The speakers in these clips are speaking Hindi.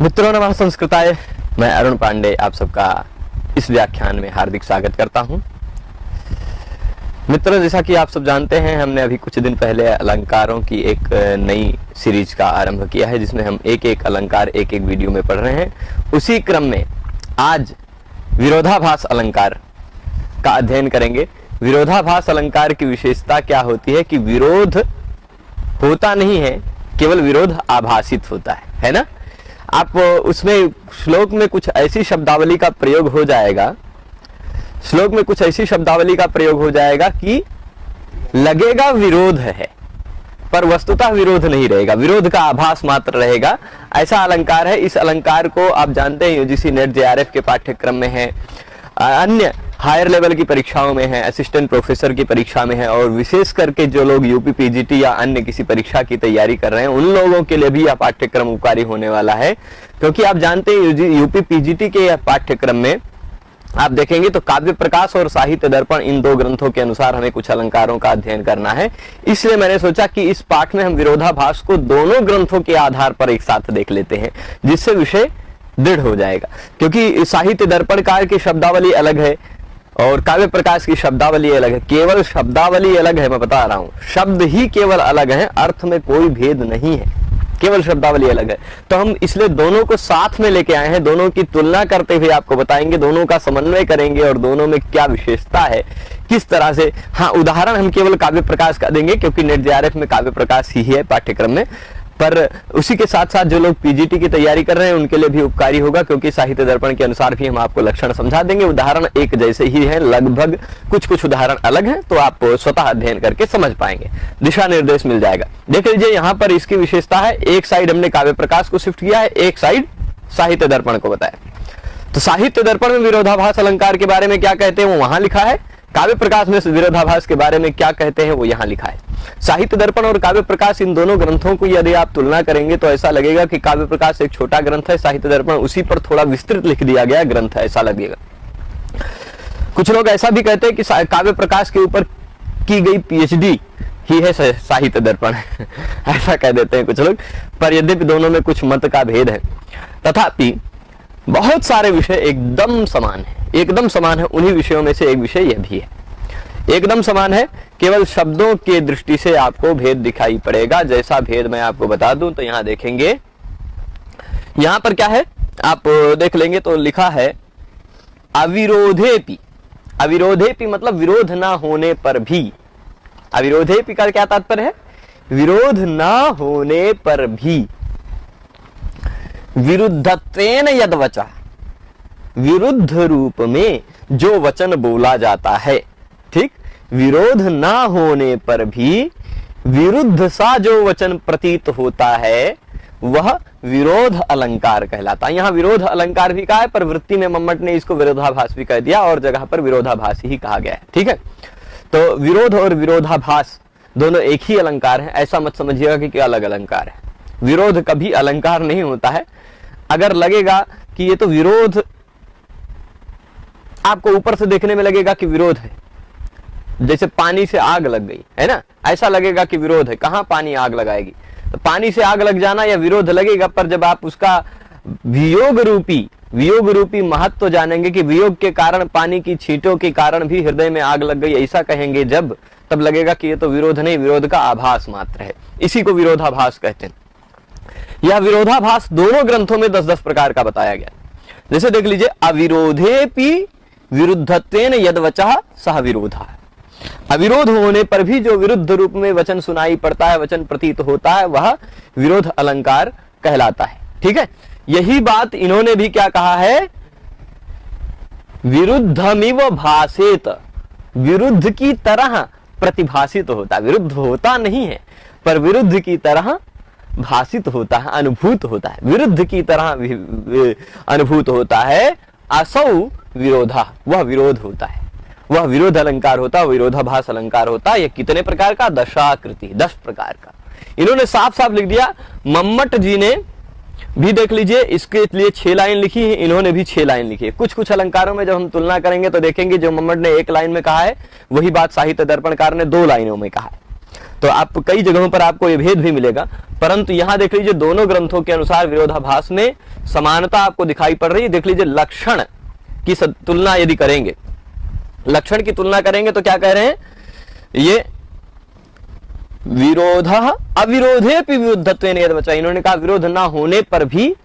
मित्रों नमः संस्कृताय। मैं अरुण पांडे आप सबका इस व्याख्यान में हार्दिक स्वागत करता हूं। मित्रों, जैसा कि आप सब जानते हैं, हमने अभी कुछ दिन पहले अलंकारों की एक नई सीरीज का आरंभ किया है, जिसमें हम एक एक अलंकार एक एक वीडियो में पढ़ रहे हैं। उसी क्रम में आज विरोधाभास अलंकार का अध्ययन करेंगे। विरोधाभास अलंकार की विशेषता क्या होती है कि विरोध होता नहीं है, केवल विरोध आभासित होता है ना। आप उसमें श्लोक में कुछ ऐसी शब्दावली का प्रयोग हो जाएगा, श्लोक में कुछ ऐसी शब्दावली का प्रयोग हो जाएगा कि लगेगा विरोध है, पर वस्तुतः विरोध नहीं रहेगा, विरोध का आभास मात्र रहेगा। ऐसा अलंकार है। इस अलंकार को आप जानते हैं यूजीसी नेट जेआरएफ के पाठ्यक्रम में है, अन्य हायर लेवल की परीक्षाओं में है, असिस्टेंट प्रोफेसर की परीक्षा में है, और विशेष करके जो लोग यूपी पीजीटी या अन्य किसी परीक्षा की तैयारी कर रहे हैं उन लोगों के लिए भी यह पाठ्यक्रम उपकारी होने वाला है। क्योंकि आप जानते हैं यूपी पीजीटी के पाठ्यक्रम में आप देखेंगे तो काव्य प्रकाश और साहित्य दर्पण, इन दो ग्रंथों के अनुसार हमें कुछ अलंकारों का अध्ययन करना है। इसलिए मैंने सोचा कि इस पाठ में हम विरोधाभास को दोनों ग्रंथों के आधार पर एक साथ देख लेते हैं, जिससे विषय दृढ़ हो जाएगा। क्योंकि साहित्य दर्पणकार की शब्दावली अलग है और काव्य प्रकाश की शब्दावली अलग है। केवल शब्दावली अलग है, मैं बता रहा हूं, शब्द ही केवल अलग है, अर्थ में कोई भेद नहीं है, केवल शब्दावली अलग है। तो हम इसलिए दोनों को साथ में लेके आए हैं, दोनों की तुलना करते हुए आपको बताएंगे, दोनों का समन्वय करेंगे और दोनों में क्या विशेषता है, किस तरह से। हाँ, उदाहरण हम केवल काव्य प्रकाश का देंगे क्योंकि नेट जेआरएफ में काव्य प्रकाश ही है पाठ्यक्रम में, पर उसी के साथ साथ जो लोग पीजीटी की तैयारी कर रहे हैं उनके लिए भी उपकारी होगा, क्योंकि साहित्य दर्पण के अनुसार भी हम आपको लक्षण समझा देंगे। उदाहरण एक जैसे ही है, लगभग कुछ उदाहरण अलग हैं, तो आप स्वतः अध्ययन करके समझ पाएंगे, दिशा निर्देश मिल जाएगा। देख लीजिए यहाँ पर इसकी विशेषता है, एक साइड हमने काव्य प्रकाश को शिफ्ट किया है, एक साइड साहित्य दर्पण को बताया। तो साहित्य दर्पण में विरोधाभास अलंकार के बारे में क्या कहते हैं वो वहां लिखा है, काव्य प्रकाश में विरोधाभास के बारे में क्या कहते हैं वो यहाँ लिखा है। साहित्य दर्पण और काव्य प्रकाश, इन दोनों ग्रंथों को यदि आप तुलना करेंगे तो ऐसा लगेगा कि काव्य प्रकाश एक छोटा ग्रंथ है, साहित्य दर्पण उसी पर थोड़ा विस्तृत लिख दिया गया ग्रंथ है, ऐसा लगेगा। कुछ लोग ऐसा भी कहते हैं कि काव्य प्रकाश के ऊपर की गई पीएचडी ही है साहित्य दर्पण ऐसा कह देते हैं कुछ लोग, पर यद्यपि दोनों में कुछ मत का भेद है, तथापि बहुत सारे विषय एकदम समान है, एकदम समान है। उन्हीं विषयों में से एक विषय यह भी है, एकदम समान है, केवल शब्दों के दृष्टि से आपको भेद दिखाई पड़ेगा। जैसा भेद मैं आपको बता दूं तो यहां देखेंगे, यहां पर क्या है आप देख लेंगे तो लिखा है अविरोधेपि। अविरोधेपि मतलब विरोध ना होने पर भी। अविरोधेपि का क्या तात्पर्य है? विरोध ना होने पर भी। विरुद्धत्वेन यद वचः, विरुद्ध रूप में जो वचन बोला जाता है, ठीक, विरोध ना होने पर भी विरुद्ध सा जो वचन प्रतीत होता है वह विरोध अलंकार कहलाता है। यहां विरोध अलंकार भी कहा है, पर वृत्ति में मम्मट ने इसको विरोधाभास भी कह दिया और जगह पर विरोधाभास ही कहा गया है, ठीक है। तो विरोध और विरोधाभास दोनों एक ही अलंकार है, ऐसा मत समझिएगा कि क्या अलग अलंकार है। विरोध कभी अलंकार नहीं होता है। अगर लगेगा कि ये तो विरोध, आपको ऊपर से देखने में लगेगा कि विरोध है, जैसे पानी से आग लग गई है ना, ऐसा लगेगा कि विरोध है। कहां पानी आग लगाएगी? तो पानी से आग लग जाना या विरोध लगेगा, पर जब आप उसका वियोग रूपी महत्व जानेंगे कि वियोग के कारण, पानी की छींटों के कारण भी हृदय में आग लग गई, ऐसा कहेंगे जब, तब लगेगा कि ये तो विरोध नहीं, विरोध का आभास मात्र है। इसी को विरोधाभास कहते हैं। यह विरोधाभास दोनों ग्रंथों में 10-10 प्रकार का बताया गया। जैसे देख लीजिए, अविरोधेपि विरुद्धत्वेन यद वचः सह विरोधः। अविरोध होने पर भी जो विरुद्ध रूप में वचन सुनाई पड़ता है, वचन प्रतीत होता है, वह विरोध अलंकार कहलाता है, ठीक है। यही बात इन्होंने भी क्या कहा है, विरुद्धमिव भासेत, विरुद्ध की तरह प्रतिभासित होता है। विरुद्ध होता नहीं है, पर विरुद्ध की तरह भाषित होता है, अनुभूत होता है, विरुद्ध की तरह अनुभूत होता है। असौ विरोधा, वह विरोध होता है, वह विरोध अलंकार होता है, विरोधाभास अलंकार होता है। यह कितने प्रकार का? दशाकृति, 10 प्रकार का। इन्होंने साफ साफ लिख दिया। मम्मट जी ने भी देख लीजिए, इसके लिए 6 लाइन लिखी है, इन्होंने भी 6 लाइन लिखी है। कुछ अलंकारों में जब हम तुलना करेंगे तो देखेंगे जो मम्मट ने 1 लाइन में कहा है वही बात साहित्य दर्पणकार ने 2 लाइनों में कहा है। तो आप कई जगहों पर आपको ये भेद भी मिलेगा, परंतु यहां देख लीजिए दोनों ग्रंथों के अनुसार विरोधाभास में समानता आपको दिखाई पड़ रही है। देख लीजिए लक्षण की तुलना यदि करेंगे, लक्षण की तुलना करेंगे तो क्या कह रहे हैं, ये विरोध अविरोधे विरुद्धत्वेन यद्वचा, इन्होंने कहा विरोध ना होने पर भी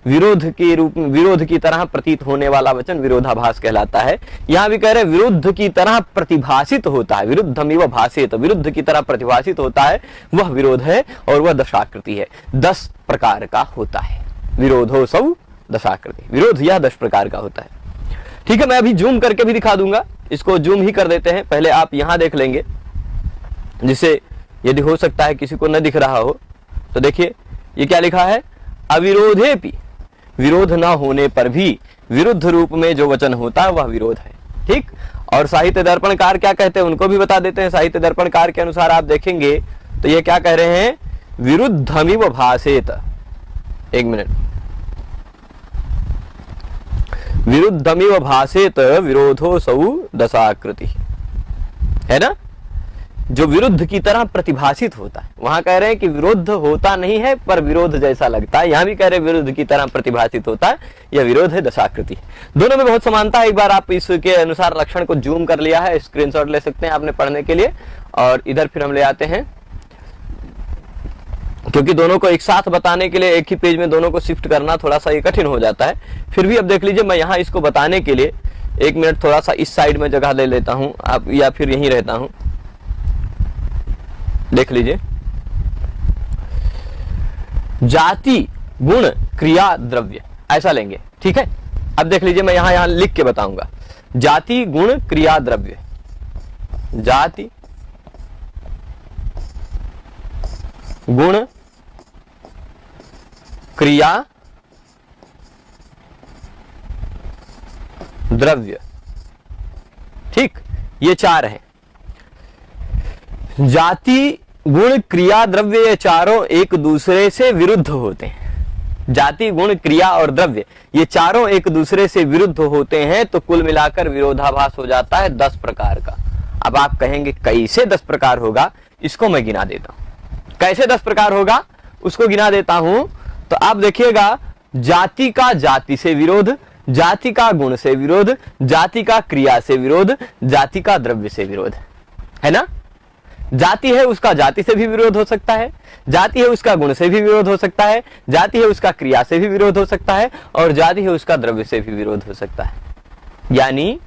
विरोध के रूप में, विरोध की तरह प्रतीत होने वाला वचन विरोधाभास कहलाता है। यहां भी कह रहे विरुद्ध की तरह प्रतिभाषित होता है, विरुद्धमिव भाषेत, विरुद्ध की तरह प्रतिभाषित होता है वह विरोध है और वह दशाकृति है, 10 प्रकार का होता है। विरोधो सौ दशाकृति, विरोध यह 10 प्रकार का होता है। ठीक है, मैं अभी जूम करके भी दिखा दूंगा, इसको जूम ही कर देते हैं। पहले आप यहां देख लेंगे, जिसे यदि हो सकता है किसी को न दिख रहा हो तो देखिए ये क्या लिखा है, अविरोधेपि, विरोध ना होने पर भी विरुद्ध रूप में जो वचन होता है वह विरोध है। ठीक, और साहित्य दर्पणकार क्या कहते हैं उनको भी बता देते हैं। साहित्य दर्पणकार के अनुसार आप देखेंगे तो ये क्या कह रहे हैं, विरुद्धमिव भाषेत, एक मिनट, विरुद्धमिव भाषेत विरोधो सौ दशाकृति, है ना, जो विरुद्ध की तरह प्रतिभाषित होता है। वहां कह रहे हैं कि विरुद्ध होता नहीं है पर विरोध जैसा लगता है, यहां भी कह रहे हैं विरुद्ध की तरह प्रतिभाषित होता है, यह विरोध है, दशाकृति। दोनों में बहुत समानता है। एक बार आप इसके अनुसार लक्षण को जूम कर लिया है, स्क्रीनशॉट ले सकते हैं आपने पढ़ने के लिए, और इधर फिर हम ले आते हैं, क्योंकि दोनों को एक साथ बताने के लिए एक ही पेज में दोनों को शिफ्ट करना थोड़ा सा ये कठिन हो जाता है। फिर भी अब देख लीजिए, मैं यहाँ इसको बताने के लिए 1 मिनट थोड़ा सा इस साइड में जगह ले लेता हूं, आप या फिर यहीं रहता हूं, देख लीजिए। जाति गुण क्रिया द्रव्य ऐसा लेंगे, ठीक है। अब देख लीजिए, मैं यहां लिख के बताऊंगा, जाति गुण क्रिया द्रव्य, जाति गुण क्रिया द्रव्य, ठीक, ये 4 हैं। जाति गुण क्रिया द्रव्य ये चारों एक दूसरे से विरुद्ध होते हैं। जाति गुण क्रिया और द्रव्य ये चारों एक दूसरे से विरुद्ध होते हैं, तो कुल मिलाकर विरोधाभास हो जाता है 10 प्रकार का। अब आप कहेंगे कैसे 10 प्रकार होगा, इसको मैं गिना देता हूं। कैसे 10 प्रकार होगा उसको गिना देता हूं। तो आप देखिएगा, जाति का जाति से विरोध, जाति का गुण से विरोध, जाति का क्रिया से विरोध, जाति का द्रव्य से विरोध, है ना। जाति है उसका जाति से भी विरोध हो सकता है, जाति है उसका गुण से भी विरोध हो सकता है, जाति है उसका क्रिया से भी विरोध हो सकता है, और जाति है उसका द्रव्य से भी विरोध हो सकता है। यानी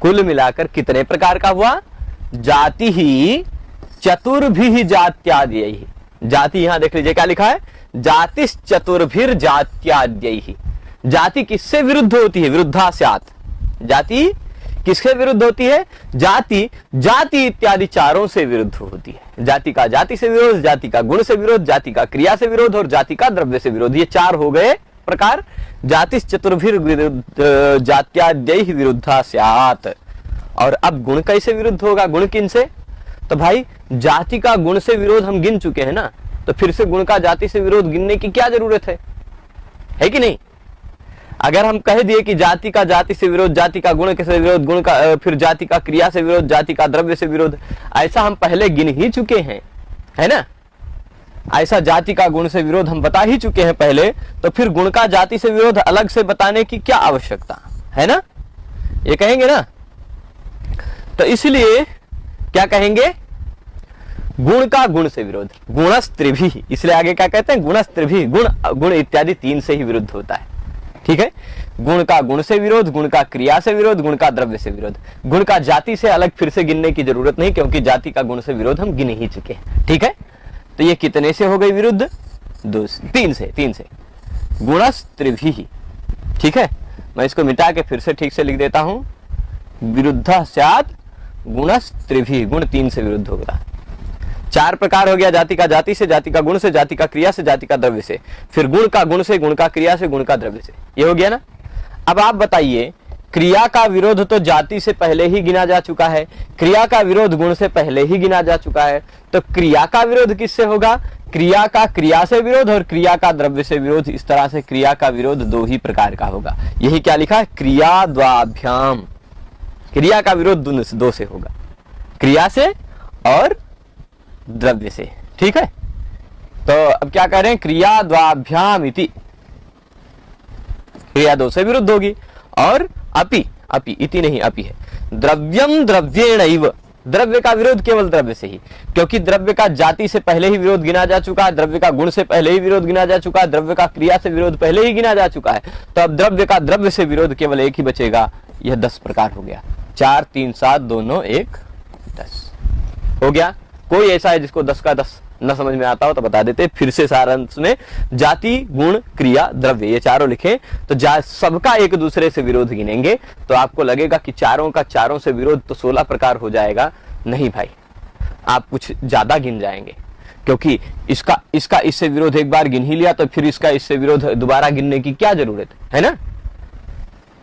कुल मिलाकर कितने प्रकार का हुआ, जाति ही चतुर्भिः जात्याद्यैः। जाति यहां देख लीजिए क्या लिखा है, जातिश् चतुर्भिर् जात्याद्यैः। जाति किससे विरुद्ध होती है, विरुद्धा स्यात्। जाति किससे विरुद्ध होती है, जाति जाति इत्यादि चारों से विरुद्ध होती है। जाति का जाति से विरोध, जाति का गुण से विरोध, जाति का क्रिया से विरोध और जाति का द्रव्य से विरोध, ये 4 हो गए प्रकार। जातिश् चतुर्भिर् जात्याद्यैः विरुद्धा स्यात्। और अब गुण कैसे विरुद्ध होगा, गुण किन से, तो भाई जाति का गुण से विरोध हम गिन चुके हैं ना, तो फिर से गुण का जाति से विरोध गिनने की क्या जरूरत है कि नहीं। अगर हम कह दिए कि जाति का जाति से विरोध, जाति का गुण से विरोध, गुण का फिर जाति का क्रिया से विरोध, जाति का द्रव्य से विरोध, ऐसा हम पहले गिन ही चुके हैं, है ना। ऐसा जाति का गुण से विरोध हम बता ही चुके हैं पहले, तो फिर गुण का जाति से विरोध अलग से बताने की क्या आवश्यकता है ना, ये कहेंगे ना। तो इसलिए क्या कहेंगे, गुण का गुण से विरोध, गुणस्त्रिभिः, इसलिए आगे क्या कहते हैं, गुणस्त्रिभिः, गुण इत्यादि 3 से ही विरुद्ध होता है, ठीक है। गुण का गुण से विरोध, गुण का क्रिया से विरोध, गुण का द्रव्य से विरोध। गुण का जाति से अलग फिर से गिनने की जरूरत नहीं, क्योंकि जाति का गुण से विरोध हम गिन ही चुके हैं, ठीक है। तो ये कितने से हो गई विरुद्ध, 3 से। गुणस्त्रिभिः, ठीक है। मैं इसको मिटा के फिर से ठीक से लिख देता हूं, विरुद्धा स्यात् गुणस्त्रिभिः, गुण 3 से विरुद्ध होगा। 4 प्रकार हो गया, जाति का जाति से, जाति का गुण से, जाति का क्रिया से, जाति का द्रव्य से, फिर गुण का गुण से, गुण का क्रिया से, गुण का द्रव्य से, ये हो गया ना। अब आप बताइए, क्रिया का विरोध तो जाति से पहले ही गिना जा चुका है, क्रिया का विरोध गुण से पहले ही गिना जा चुका है, तो क्रिया का विरोध किससे होगा, क्रिया का क्रिया से विरोध और क्रिया का द्रव्य से विरोध। इस तरह से क्रिया का विरोध 2 ही प्रकार का होगा। यही क्या लिखा है, क्रिया द्वाभ्याम, क्रिया का विरोध 2 से होगा, क्रिया से और द्रव्य से। ठीक है, तो अब क्या कह रहे हैं, क्रिया द्वाभ्याम इति, क्रिया दो से विरुद्ध होगी। और अपि, अपि इति नहीं, अपि है। द्रव्यम द्रव्येणैव, द्रव्य का विरोध केवल द्रव्य से ही, क्योंकि द्रव्य का जाति से पहले ही विरोध गिना जा चुका है, द्रव्य का गुण से पहले ही विरोध गिना जा चुका है, द्रव्य का क्रिया से विरोध पहले ही गिना जा चुका है। तो अब द्रव्य का द्रव्य से विरोध केवल एक ही बचेगा, यह 10 प्रकार हो गया। 4 3 7 2 9 1 10 हो गया। कोई ऐसा है जिसको 10 का 10 न समझ में आता हो तो बता देते। फिर से सारांश में जाति, गुण, क्रिया, द्रव्य, ये चारों लिखें तो सबका एक दूसरे से विरोध गिनेंगे तो आपको लगेगा कि चारों का चारों से विरोध तो 16 प्रकार हो जाएगा। नहीं भाई, आप कुछ ज्यादा गिन जाएंगे, क्योंकि इसका इससे विरोध एक बार गिन ही लिया तो फिर इसका इससे विरोध दोबारा गिनने की क्या जरूरत है ना।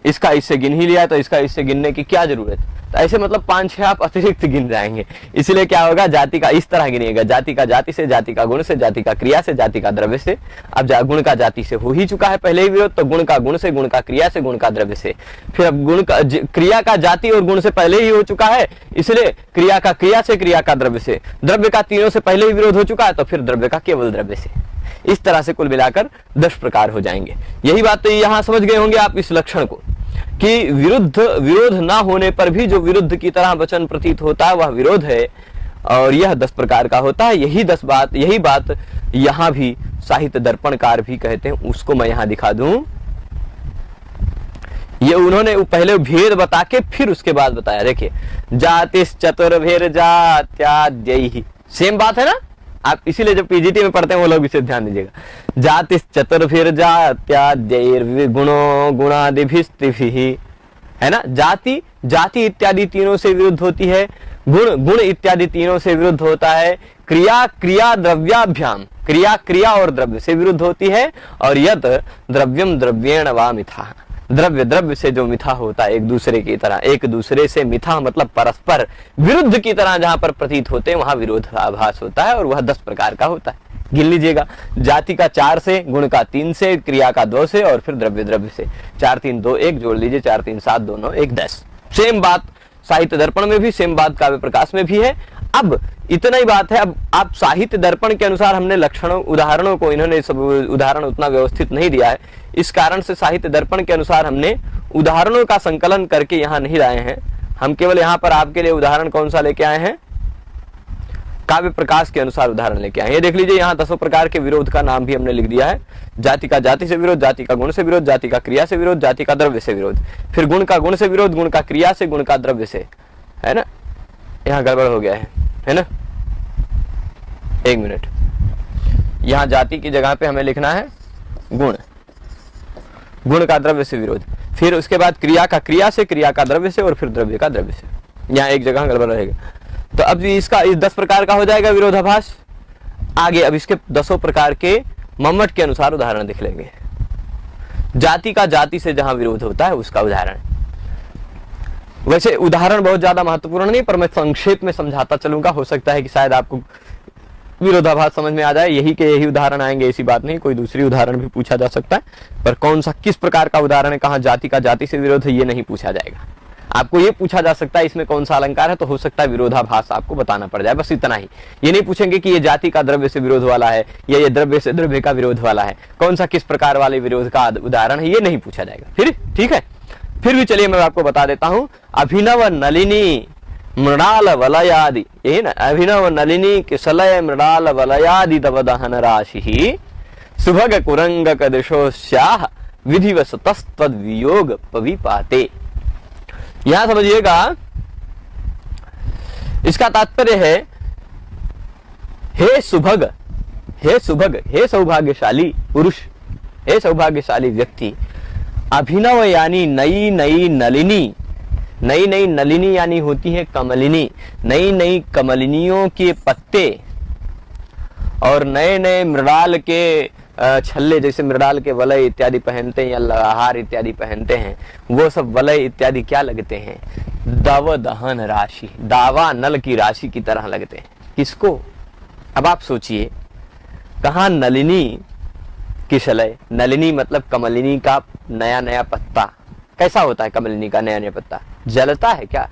इसका इससे गिन ही लिया तो इसका इससे गिनने की क्या जरूरत, तो ऐसे मतलब 5-6 आप अतिरिक्त गिन जाएंगे। इसलिए क्या होगा, जाति का इस तरह गिनेगा, जाति का जाति से, जाति का गुण से, जाति का क्रिया से, जाति का द्रव्य से। अब गुण का जाति से हो ही चुका है पहले ही विरोध, तो गुण का गुण से, गुण का क्रिया से, गुण का द्रव्य से। फिर अब गुण का क्रिया का जाति और गुण से पहले ही हो चुका है, इसलिए क्रिया का क्रिया से, क्रिया का द्रव्य से, द्रव्य का तीनों से पहले ही विरोध हो चुका है तो फिर द्रव्य का केवल द्रव्य से। इस तरह से कुल मिलाकर 10 प्रकार हो जाएंगे। यही बात तो यहाँ समझ गए होंगे आप इस लक्षण को, कि विरोध ना होने पर भी जो विरुद्ध की तरह वचन प्रतीत होता है वह विरोध है, और यह 10 प्रकार का होता है। यही बात यहाँ भी साहित्य दर्पणकार भी कहते हैं, उसको मैं यहाँ दिखा दूं। ये उन्होंने पहले भेद बता के फिर उसके बाद बताया। देखिए, जातिस चतुर्भेर जात्याद्यैहि, सेम बात है ना। आप इसीलिए जब पीजीटी में पढ़ते हैं वो लोग इसे ध्यान दीजिएगा। जातिस चतुर्भेर जात्याद्यैर् गुणो गुणादिभिस्त्रिभिः, है ना। जाति इत्यादि तीनों से विरुद्ध होती है, गुण इत्यादि तीनों से विरुद्ध होता है, क्रिया द्रव्याभ्याम, क्रिया और द्रव्य से विरुद्ध होती है, और यत द्रव्यम द्रव्येण वा मिथा, द्रव्य से जो मिथा होता है, एक दूसरे से मिथा मतलब परस्पर विरुद्ध की तरह जहां पर प्रतीत होते हैं वहां विरोधाभास होता है, और वह 10 प्रकार का होता है। गिन लीजिएगा, जाति का 4 से, गुण का 3 से, क्रिया का 2 से, और फिर द्रव्य से। 4 3 2 1 जोड़ लीजिए, 4 3 7 2 9 1 10। सेम बात साहित्य दर्पण में भी, सेम बात काव्य प्रकाश में भी है। अब इतना ही बात है। अब आप साहित्य दर्पण के अनुसार हमने लक्षणों उदाहरणों को, इन्होंने सब उदाहरण उतना व्यवस्थित नहीं दिया है, इस कारण से साहित्य दर्पण के अनुसार हमने उदाहरणों का संकलन करके यहाँ नहीं लाए हैं। हम केवल यहाँ पर आपके लिए उदाहरण कौन सा लेके आए हैं, काव्य प्रकाश के अनुसार उदाहरण लेके आए। ये देख लीजिए, यहाँ 10 प्रकार के विरोध का नाम भी हमने लिख दिया है। जाति का जाति से विरोध, जाति का गुण से विरोध, जाति का क्रिया से विरोध, जाति का द्रव्य से विरोध, फिर गुण का गुण से विरोध, गुण का क्रिया से, गुण का द्रव्य से, है ना। यहाँ गड़बड़ हो गया है ना। 1 मिनट, यहाँ जाति की जगह पे हमें लिखना है गुण का द्रव्य से विरोध, फिर उसके बाद क्रिया का क्रिया से, क्रिया का द्रव्य से, और फिर द्रव्य का द्रव्य से। यहाँ एक जगह गड़बड़ रहेगा। तो अब इसका इस 10 प्रकार का हो जाएगा विरोधाभास। आगे अब इसके 10 प्रकार के मम्मट के अनुसार उदाहरण देख लेंगे। जाति का जाति से जहां विरोध होता है उसका उदाहरण। वैसे उदाहरण बहुत ज्यादा महत्वपूर्ण नहीं, पर मैं संक्षेप में समझाता चलूंगा, हो सकता है कि शायद आपको विरोधाभास समझ में आ जाए। यही उदाहरण आएंगे, ऐसी बात नहीं, कोई दूसरी उदाहरण भी पूछा जा सकता है, पर कौन सा किस प्रकार का उदाहरण है, कहाँ जाति का जाति से विरोध है, ये नहीं पूछा जाएगा। आपको ये पूछा जा सकता है इसमें कौन सा अलंकार है, तो हो सकता है विरोधाभास आपको बताना पड़ जाए, बस इतना ही। ये नहीं पूछेंगे कि ये जाति का द्रव्य से विरोध वाला है या ये द्रव्य से द्रव्य का विरोध वाला है, कौन सा किस प्रकार वाले विरोध का उदाहरण है, ये नहीं पूछा जाएगा। फिर ठीक है, फिर भी चलिए मैं आपको बता देता हूं। अभिनव नलिनी मृणाल वलयादि, यही ना, अभिनव नलिनी किसलय मृणाल वलयादि दवदहन राशि सुभग कुरंग कदशोस्याह विधिवश तस्तद वियोग पविपाते। यहां समझिएगा, इसका तात्पर्य है, हे सुभग, हे सौभाग्यशाली पुरुष, हे सौभाग्यशाली व्यक्ति, अभिनव यानी नई नई नलिनी, नई नई नलिनी यानी होती है कमलिनी, नई नई कमलिनियों के पत्ते और नए नए मृणाल के छल्ले, जैसे मृणाल के वलय इत्यादि पहनते हैं या लहार इत्यादि पहनते हैं, वो सब वलय इत्यादि क्या लगते हैं, दव दहन राशि, दावा नल की राशि की तरह लगते हैं। किसको? अब आप सोचिए, कहाँ नलिनी किसलय, नलिनी मतलब कमलिनी का नया नया पत्ता। कैसा होता है कमलिनी का नया नया पत्ता? जलता है क्या?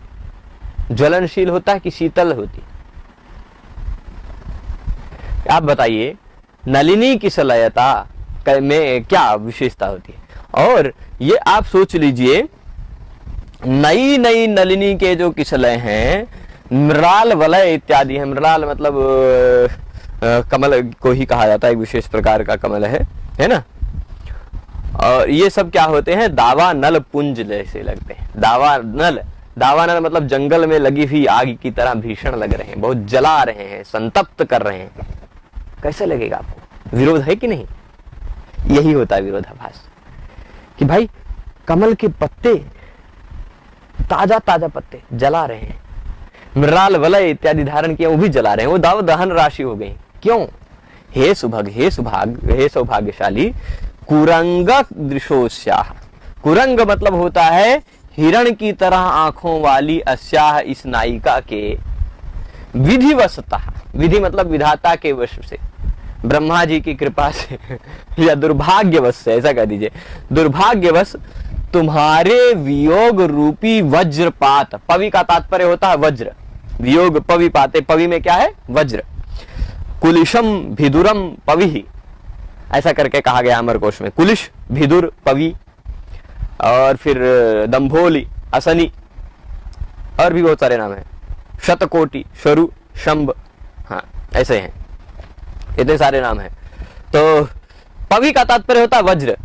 ज्वलनशील होता है कि शीतल होती? आप बताइए नलिनी किसलयता में क्या विशेषता होती है। और ये आप सोच लीजिए, नई नई नलिनी के जो किसलय हैं, मृणाल वलय इत्यादि है। मृणाल मतलब कमल को ही कहा जाता है, एक विशेष प्रकार का कमल है ना। और ये सब क्या होते हैं, दावानल पुंज जैसे लगते हैं। दावानल मतलब जंगल में लगी हुई आग की तरह भीषण लग रहे हैं, बहुत जला रहे हैं, संतप्त कर रहे हैं। कैसे लगेगा आपको? विरोध है कि नहीं? यही होता है विरोधाभास, कि भाई कमल के पत्ते, ताजा ताजा पत्ते जला रहे हैं, मृणाल वलय इत्यादि धारण किया वो भी जला रहे हैं, वो दाव दहन राशि हो गई। क्यों? हे सौभाग्यशाली कुरंग दृशोस्याह। कुरंग मतलब होता है हिरण की तरह आंखों वाली अस्याह, इस नायिका के विधिवशतः, विधि मतलब विधाता के वश से, ब्रह्मा जी की कृपा से या दुर्भाग्यवश से, ऐसा कह दीजिए, दुर्भाग्यवश तुम्हारे वियोग रूपी वज्रपात। पवि का तात्पर्य होता है वज्र, वियोग पवि पाते, पवि में क्या है? वज्र। कुलिशम भिदुरम पवि, ऐसा करके कहा गया अमरकोश में। कुलिश, भिदुर, पवि, और फिर दंभोली, असनी, और भी बहुत सारे नाम हैं, शतकोटि, शरु, शंभ, हाँ ऐसे हैं, इतने सारे नाम हैं। तो पवि का तात्पर्य होता है वज्र।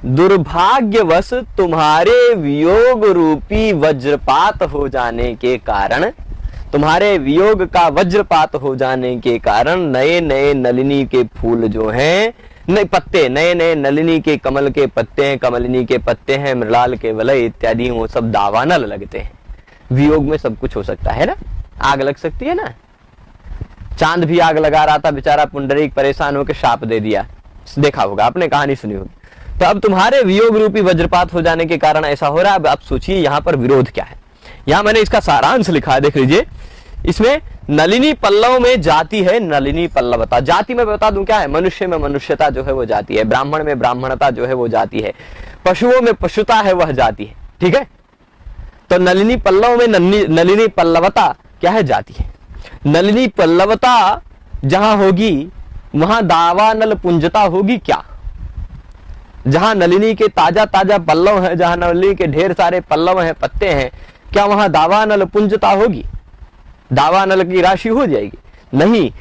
दुर्भाग्यवश तुम्हारे वियोग रूपी वज्रपात हो जाने के कारण, तुम्हारे वियोग का वज्रपात हो जाने के कारण नए नए नलिनी के फूल जो हैं, नए पत्ते, नए नए नलिनी के कमल के पत्ते हैं, कमलिनी के पत्ते हैं, मृणाल के वलय इत्यादि, वो सब दावानल लगते हैं। वियोग में सब कुछ हो सकता है ना, आग लग सकती है ना। चांद भी आग लगा रहा था बेचारा, पुंडरीक परेशान होकर शाप दे दिया, देखा होगा आपने, कहानी सुनी होगी। तो अब तुम्हारे वियोग रूपी वज्रपात हो जाने के कारण ऐसा हो रहा है। अब आप सोचिए यहाँ पर विरोध क्या है। यहाँ मैंने इसका सारांश लिखा है, देख लीजिए। इसमें नलिनी पल्लव में जाति है नलिनी पल्लवता। जाति में बता दूं क्या है? मनुष्य में मनुष्यता जो है वो जाति है, ब्राह्मण में ब्राह्मणता जो है वो जाति है, पशुओं में पशुता है वह जाति है, ठीक है। तो नलिनी पल्लव में नलिनी पल्लवता क्या है? जाति है। नलिनी पल्लवता जहां होगी वहां दावानल पुंजता होगी क्या? जहां नलिनी के ताजा ताजा पल्लव है, जहां नलिनी के ढेर सारे पल्लव हैं, पत्ते हैं, क्या वहां दावानल पुंजता होगी? दावानल की राशि हो जाएगी? नहीं।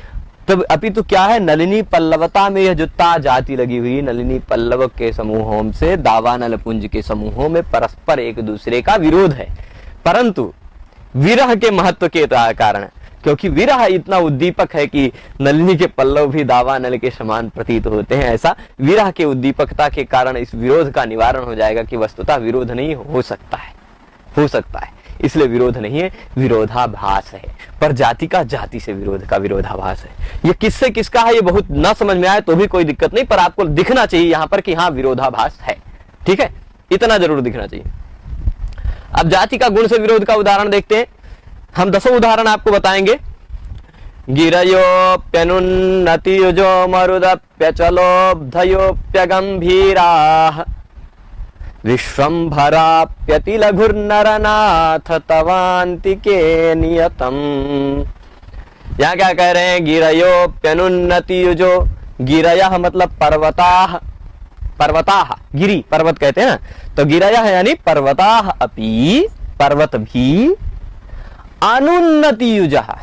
तब अपितु क्या है? नलिनी पल्लवता में यह जो ता जाति लगी हुई, नलिनी पल्लव के समूहों से दावानल पुंज के समूहों में परस्पर एक दूसरे का विरोध है। परंतु विरह के महत्व के कारण, क्योंकि विरह इतना उद्दीपक है कि नलिनी के पल्लव भी दावानल के समान प्रतीत होते हैं, ऐसा विरह के उद्दीपकता के कारण इस विरोध का निवारण हो जाएगा कि वस्तुतः विरोध नहीं हो सकता है, हो सकता है, इसलिए विरोध नहीं है, विरोधाभास है। पर जाति का जाति से विरोध का विरोधाभास है। ये किससे किसका है ये बहुत ना समझ में आए तो भी कोई दिक्कत नहीं, पर आपको दिखना चाहिए यहाँ पर कि हाँ विरोधाभास है, ठीक है, इतना जरूर दिखना चाहिए। अब जाति का गुण से विरोध का उदाहरण देखते हैं। हम 10 उदाहरण आपको बताएंगे। गिरयोप्यनुन्नतियुजो मरुदप्यचलोब्धयोप्यगंभीराः विश्वंभराप्यतिलघुर्नरनाथ तवान्तिके नियतम। यहाँ क्या कह रहे हैं? गिरयोप्यनुन्नतियुजो, गिरयः मतलब पर्वताः, पर्वताः, गिरी पर्वत कहते हैं ना, तो गिरयः यानी पर्वताः अपि, पर्वत भी, अनुन्नतियुजः,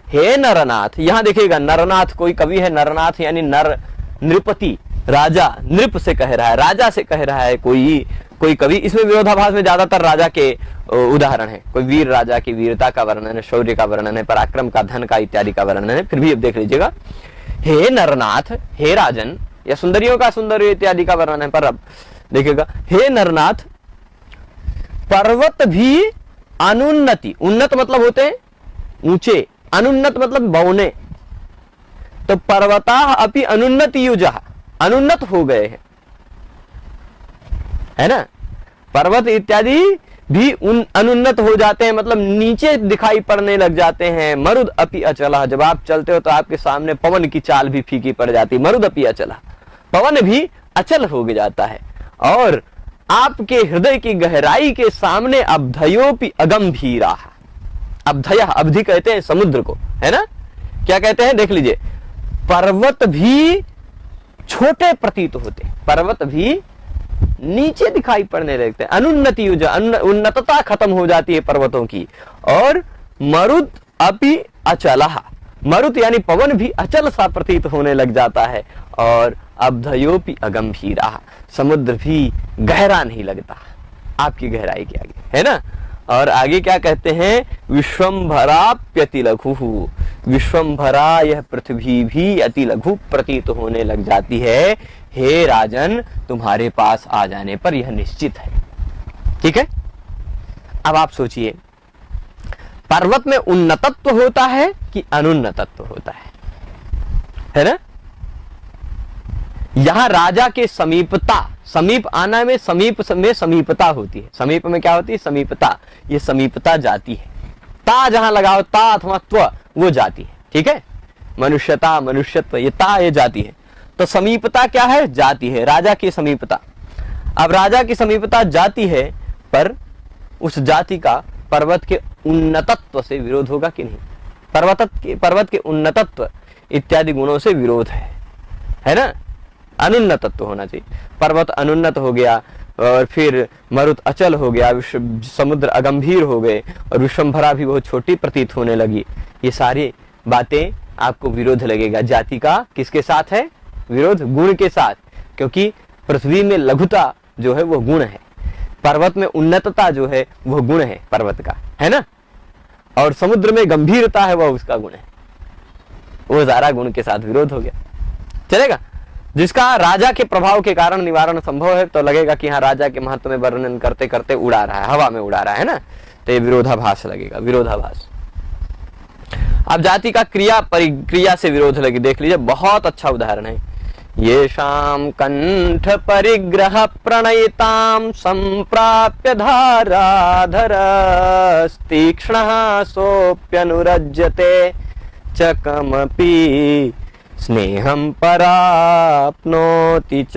हे नरनाथ। यहां देखिएगा नरनाथ, कोई कवि है नरनाथ यानी नर, नृपति, राजा, नृप से कह रहा है, राजा से कह रहा है कोई कवि। इसमें विरोधाभास में ज्यादातर राजा के उदाहरण है। कोई वीर राजा की वीरता का वर्णन है, शौर्य का वर्णन है, पराक्रम का, धन का इत्यादि का वर्णन है। फिर भी अब देख लीजिएगा, हे नरनाथ, हे राजन, या सुंदरियों का सौंदर्य इत्यादि का वर्णन है। पर अब देखिएगा, हे नरनाथ, पर्वत भी अनुन्नति, उन्नत मतलब होते हैं ऊंचे, अनुन्नत मतलब बौने, तो पर्वता अपि अनुन्नति युजः, अनुन्नत हो गए हैं, है ना। पर्वत इत्यादि भी अनुन्नत हो जाते हैं, मतलब नीचे दिखाई पड़ने लग जाते हैं। मरुद अपि अचला, जब आप चलते हो तो आपके सामने पवन की चाल भी फीकी पड़ जाती है। मरुद अपि अचला, पवन भी अचल हो जाता है। और आपके हृदय की गहराई के सामने अब्धयोपि अगंभीरा, अब्धय, अवधि कहते हैं समुद्र को, है ना। क्या कहते हैं? देख लीजिए, पर्वत भी छोटे प्रतीत होते, पर्वत भी नीचे दिखाई पड़ने लगते हैं, अनुन्नति उन्नतता खत्म हो जाती है पर्वतों की। और मरुत अपि अचलः, मरुत यानी पवन भी अचल सा प्रतीत होने लग जाता है। और अब्धयोपि अगंभीरा, समुद्र भी गहरा नहीं लगता आपकी गहराई के आगे, है ना। और आगे क्या कहते हैं, विश्वम्भराप्यति लघु, विश्वम्भरा यह पृथ्वी भी अति लघु प्रतीत होने लग जाती है। हे राजन, तुम्हारे पास आ जाने पर यह निश्चित है। ठीक है, अब आप सोचिए, पर्वत में उन्नतत्व होता है कि अनुन्नतत्व होता है ना। यहां राजा के समीपता, समीप आना में समीप में समीपता होती है। समीप में क्या होती है, समीपता। ये समीपता जाती है, ता जहां लगाओ, ता अथवा त्व, वो जाती है। ठीक है, मनुष्यता, मनुष्यत्व, ये ता, ये जाती है। तो समीपता क्या है, जाती है, राजा की समीपता। अब राजा की समीपता जाती है, पर उस जाति का पर्वत के उन्नतत्व से विरोध होगा कि नहीं। पर्वत के उन्नतत्व इत्यादि गुणों से विरोध है ना। अनुन्नतत्व होना चाहिए। पर्वत अनुन्नत हो गया, और फिर मरुत अचल हो गया, समुद्र अगंभीर हो गए, और विश्वम्भरा भी बहुत छोटी प्रतीत होने लगी। ये सारी बातें आपको विरोध लगेगा। जाति का किसके साथ है विरोध, गुण के साथ, क्योंकि पृथ्वी में लघुता जो है वो गुण है, पर्वत में उन्नतता जो है वो गुण है पर्वत का, है ना। और समुद्र में गंभीरता है, वह उसका गुण है। वो सारा गुण के साथ विरोध हो गया, चलेगा। जिसका राजा के प्रभाव के कारण निवारण संभव है, तो लगेगा कि हाँ राजा के महत्व में वर्णन करते करते उड़ा रहा है, हवा में उड़ा रहा है ना, तो ये विरोधाभास लगेगा, विरोधाभास। अब जाति का क्रिया परिक्रिया से विरोध लगे, देख लीजिए, बहुत अच्छा उदाहरण है। येषां कंठ परिग्रह प्रणयितां संप्राप्य धाराधरस्तीक्ष्णः सोऽप्यनुरज्यते चकमपि स्नेहं पराप्नोति च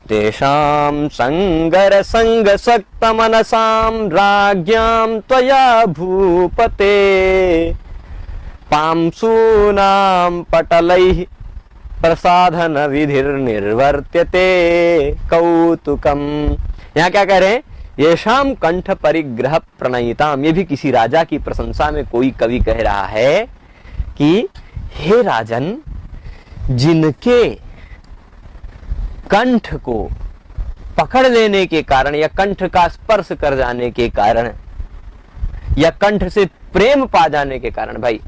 तेषां संगर संग सक्त मनसां राज्ञां त्वया भूपते पांसूनां पटलैः प्रसाधन विधिर्निर्वर्त्यते कौतुकम। यहाँ क्या कह रहे हैं, येषां कंठ परिग्रह प्रणयिताम, ये भी किसी राजा की प्रशंसा में कोई कवि कह रहा है कि हे राजन, जिनके कंठ को पकड़ लेने के कारण या कंठ का स्पर्श कर जाने के कारण या कंठ से प्रेम पा जाने के कारण, भाई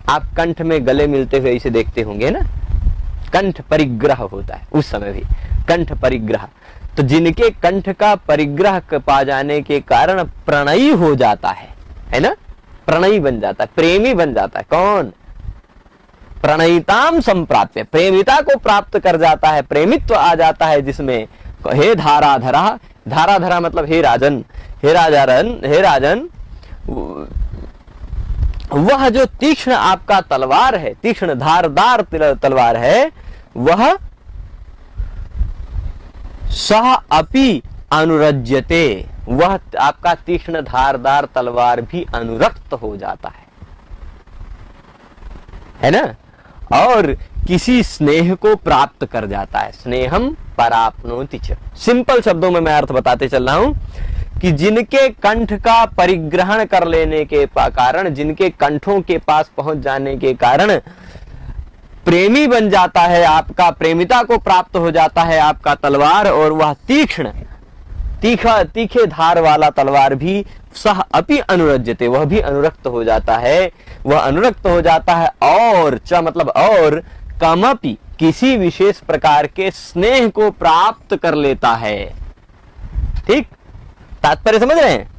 आप कंठ में गले मिलते हुए इसे देखते होंगे ना, कंठ परिग्रह होता है उस समय भी, कंठ परिग्रह। तो जिनके कंठ का परिग्रह पा जाने के कारण प्रणयी हो जाता है ना, प्रणयी बन जाता है, प्रेमी बन जाता है। कौन, प्रणयिताम संप्राप्य, प्रेमिता को प्राप्त कर जाता है, प्रेमित्व आ जाता है जिसमें। हे धाराधरा, धाराधरा मतलब हे राजन, हे राजन, वह जो तीक्ष्ण आपका तलवार है, तीक्ष्ण धारदार तलवार है, वह सह अपि अनुरज्यते, वह आपका तीक्ष्ण धारदार तलवार भी अनुरक्त हो जाता है ना, और किसी स्नेह को प्राप्त कर जाता है। स्नेहम पराप्नोति च। सिंपल शब्दों में मैं अर्थ बताते चल रहा हूं कि जिनके कंठ का परिग्रहण कर लेने के कारण, जिनके कंठों के पास पहुंच जाने के कारण प्रेमी बन जाता है आपका, प्रेमिता को प्राप्त हो जाता है आपका तलवार, और वह तीखे धार वाला तलवार भी सह अपि अनुरज्यते, वह भी अनुरक्त हो जाता है, वह अनुरक्त हो जाता है। और च मतलब और, कमपि किसी विशेष प्रकार के स्नेह को प्राप्त कर लेता है। ठीक, तात्पर्य समझ रहे हैं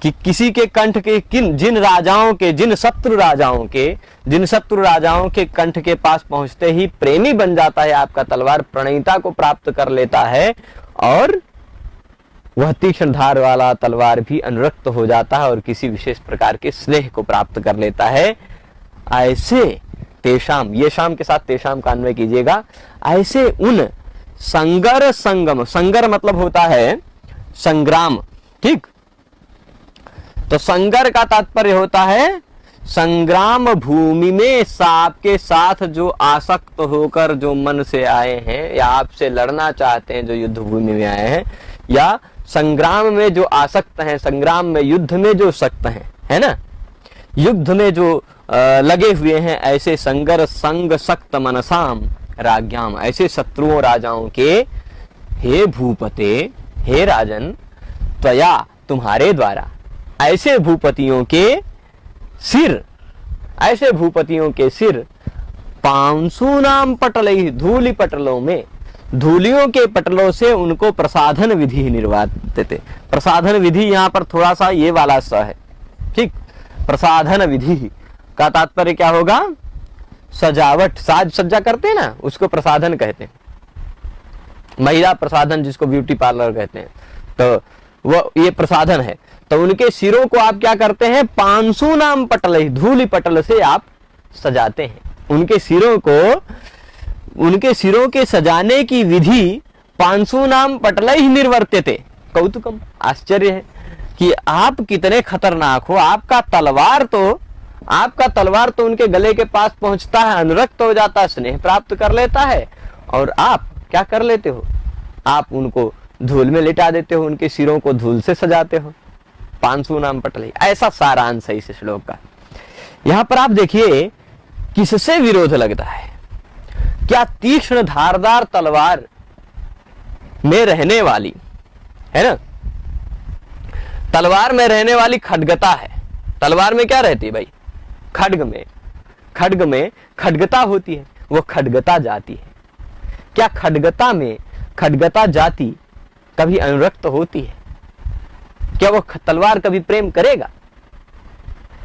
कि किसी के कंठ के जिन शत्रु राजाओं के कंठ के पास पहुंचते ही प्रेमी बन जाता है आपका तलवार, प्रणयिता को प्राप्त कर लेता है, और वह तीक्ष्ण धार वाला तलवार भी अनुरक्त हो जाता है और किसी विशेष प्रकार के स्नेह को प्राप्त कर लेता है। ऐसे तेषाम, ये शाम के साथ तेषाम का अन्वय कीजिएगा, ऐसे उन संगर संगम, संगर मतलब होता है संग्राम, ठीक। तो संगर का तात्पर्य होता है संग्राम भूमि में आपके साथ जो आसक्त होकर जो मन से आए हैं या आपसे लड़ना चाहते हैं, जो युद्ध भूमि में आए हैं, या संग्राम में जो आसक्त हैं, संग्राम में युद्ध में जो सक्त हैं, है ना, युद्ध में जो लगे हुए हैं, ऐसे संग सक्त मनसाम राज्ञाम, ऐसे शत्रुओं राजाओं के हे भूपते, हे राजन, त्वया तुम्हारे द्वारा, ऐसे भूपतियों के सिर, ऐसे भूपतियों के सिर, पांसु नाम पटल, धूलि पटलों में, धूलियों के पटलों से उनको प्रसाधन विधि निर्वाहते थे। प्रसाधन विधि यहाँ पर थोड़ा सा ये वाला सा है, ठीक। प्रसाधन विधि का तात्पर्य क्या होगा? सजावट, साज सज्जा करते हैं ना, उसको प्रसाधन कहते हैं। महिला प्रसाधन, जिसको ब्यूटी पार्लर कहते हैं, तो वो ये प्रसाधन है। तो उनके सिरों को आप क्या करते हैं? पांसु नाम पटल, धूलि पटल से आप सजाते हैं। उनके सिरों को, उनके सिरों के सजाने की विधि पांसु नाम पटल ही निर्वर्त्यते। कौतुकम, आश्चर्य है कि आप कितने खतरनाक हो। आपका तलवार तो उनके गले के पास पहुंचता है, अनुरक्त हो जाता है, स्नेह प्राप्त कर लेता है, और आप क्या कर लेते हो? आप उनको धूल में लिटा देते हो, उनके सिरों को धूल से सजाते हो। पांसु नाम पटल, ऐसा सारांश है इस श्लोक का। यहां पर आप देखिए किससे विरोध लगता है। क्या तीक्ष्ण धारदार तलवार में रहने वाली, है ना, तलवार में रहने वाली खड्गता है। तलवार में क्या रहती है भाई? खड्ग में खड्गता होती है, वो खड्गता जाति है। क्या खड्गता में खड्गता जाति कभी अनुरक्त होती है? क्या वो तलवार कभी प्रेम करेगा,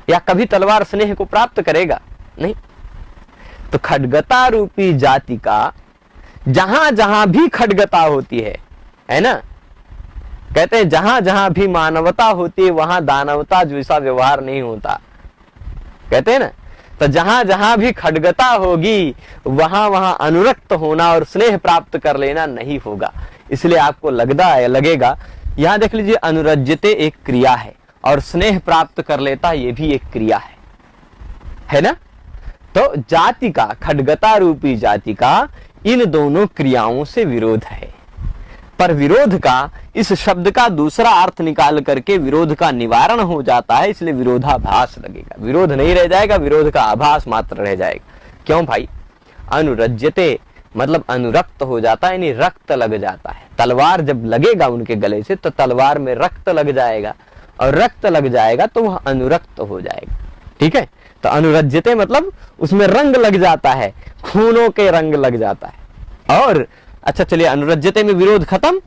या कभी तलवार स्नेह को प्राप्त करेगा? नहीं। तो खड्गता रूपी जाति का जहां जहां भी खड्गता होती है ना, कहते हैं जहां जहां भी मानवता होती है वहां दानवता जैसा व्यवहार नहीं होता, कहते हैं ना। तो जहां जहां भी खड्गता होगी वहां वहां अनुरक्त होना और स्नेह प्राप्त कर लेना नहीं होगा। इसलिए आपको लगेगा, यहां देख लीजिए, अनुरज्यते एक क्रिया है और स्नेह प्राप्त कर लेता ये भी एक क्रिया है ना। तो जाति का, खड्गता रूपी जाति का इन दोनों क्रियाओं से विरोध है। पर विरोध का, इस शब्द का दूसरा अर्थ निकाल करके विरोध का निवारण हो जाता है, इसलिए विरोधाभास लगेगा। विरोध नहीं रह जाएगा, विरोध का आभास मात्र रह जाएगा। क्यों भाई? अनुरज्यते मतलब अनुरक्त हो जाता है, यानी रक्त लग जाता है। तलवार जब लगेगा उनके गले से तो तलवार में रक्त लग जाएगा, और रक्त लग जाएगा तो वह अनुरक्त हो जाएगा, ठीक है। तो अनुरज्यते मतलब उसमें रंग लग जाता है, खूनों के रंग लग जाता है। और अच्छा चलिए, अनुरज्यते में विरोध खत्म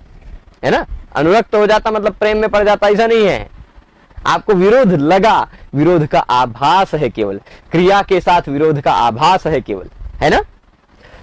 है ना, अनुरक्त हो जाता मतलब प्रेम में पड़ जाता, ऐसा नहीं है। आपको विरोध लगा, विरोध का आभास है केवल, क्रिया के साथ विरोध का आभास है केवल, है ना।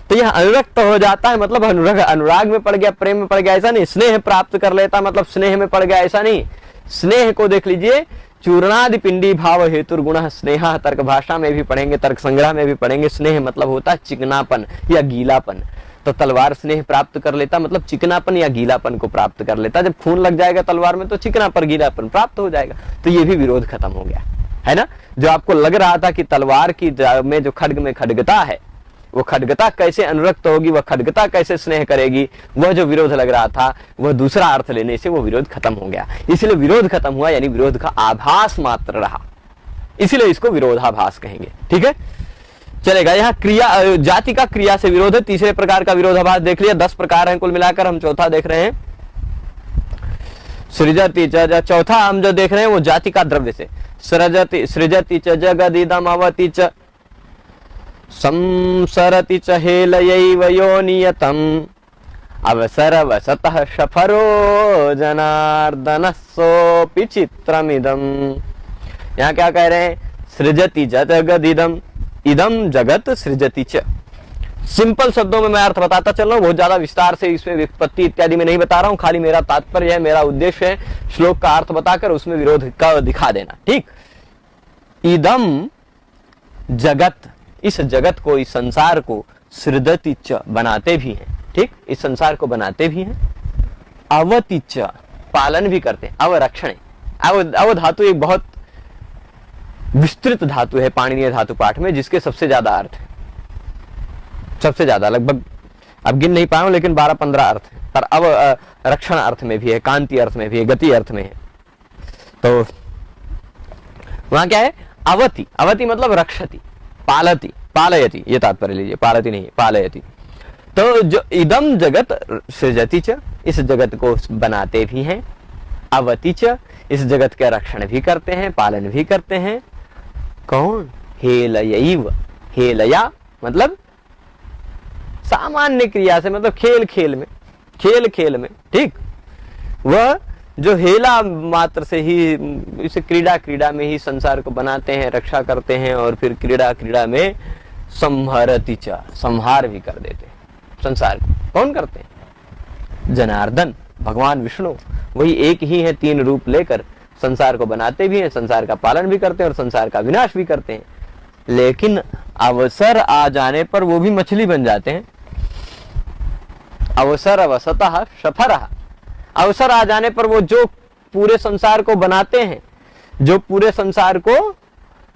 तो यह अनुरक्त हो जाता है मतलब अनुराग में पड़ गया, प्रेम में पड़ गया, ऐसा नहीं। स्नेह प्राप्त कर लेता मतलब स्नेह में पड़ गया, ऐसा नहीं। स्नेह को देख लीजिए, चूर्णादि पिंडी भाव हेतु गुण स्नेह, तर्क भाषा में भी पढ़ेंगे, तर्क संग्रह में भी पढ़ेंगे। स्नेह मतलब होता है चिकनापन या गीलापन। तो तलवार स्नेह प्राप्त कर लेता मतलब चिकनापन या गीलापन को प्राप्त कर लेता। जब खून लग जाएगा तलवार में तो चिकनापन, गीलापन प्राप्त हो जाएगा। तो ये भी विरोध खत्म हो गया, है ना। जो आपको लग रहा था कि तलवार की में जो खड्ग में खड्गता है, वो खड्गता कैसे अनुरक्त होगी, वह खड्गता कैसे स्नेह करेगी, वह जो विरोध लग रहा था वह दूसरा अर्थ लेने से वो विरोध खत्म हो गया। इसलिए विरोध खत्म हुआ, यानी विरोध का आभास मात्र रहा, इसलिए इसको विरोधाभास कहेंगे, ठीक है। चलेगा। यहाँ क्रिया, जाति का क्रिया से विरोध है। तीसरे प्रकार का विरोधाभास देख लिया। 10 प्रकार हैं कुल मिलाकर, हम चौथा देख रहे हैं। सृजति च, चौथा हम जो देख रहे हैं वो जाति का द्रव्य से। सृजति च जगदिदम अवति च संसरति च हेलयैव योनियतम अवसरवसतः शफरो जनार्दनस्सोऽपि चित्रमिदम। यहाँ क्या कह रहे हैं? सृजति च जगदिदम, इदम जगत सृजति च। सिंपल शब्दों में मैं अर्थ बताता चल रहा हूं, बहुत ज्यादा विस्तार से इसमें व्युत्पत्ति इत्यादि में नहीं बता रहा हूं। खाली मेरा तात्पर्य है, मेरा उद्देश्य है श्लोक का अर्थ बताकर उसमें विरोध का दिखा देना, ठीक। इदम जगत, इस जगत को, इस संसार को, सृजति च बनाते भी हैं, ठीक, इस संसार को बनाते भी हैं। अवति च पालन भी करते हैं, अवरक्षण। अव धातु एक बहुत विस्तृत धातु है पाणिनीय धातु पाठ में, जिसके सबसे ज्यादा अर्थ है, सबसे ज्यादा, लगभग अब गिन नहीं पाया हूं लेकिन 12-15 अर्थ है। पर अब रक्षण अर्थ में भी है, कांति अर्थ में भी है, गति अर्थ में है। तो वहां क्या है? अवति, अवति मतलब रक्षति, पालति, पालयति, ये तात्पर्य लीजिए, पालति नहीं, पालयति। तो जो इदम जगत सृजति च, इस जगत को बनाते भी हैं, अवति च, इस जगत का रक्षण भी करते हैं, पालन भी करते हैं। कौन? हेलयैव, हेलया मतलब सामान्य क्रिया से, मतलब खेल खेल में, खेल खेल में, ठीक। वह जो हेला मात्र से ही, इसे क्रीड़ा क्रीड़ा में ही संसार को बनाते हैं, रक्षा करते हैं, और फिर क्रीड़ा क्रीड़ा में संहरति च, संहार भी कर देते हैं संसार को। कौन करते हैं? जनार्दन, भगवान विष्णु, वही एक ही है, 3 रूप लेकर संसार को बनाते भी हैं, संसार का पालन भी करते हैं और संसार का विनाश भी करते हैं। लेकिन अवसर आ जाने पर वो भी मछली बन जाते हैं। अवसर अवसतः शफरः, अवसर आ जाने पर वो जो पूरे संसार को बनाते हैं, जो पूरे संसार को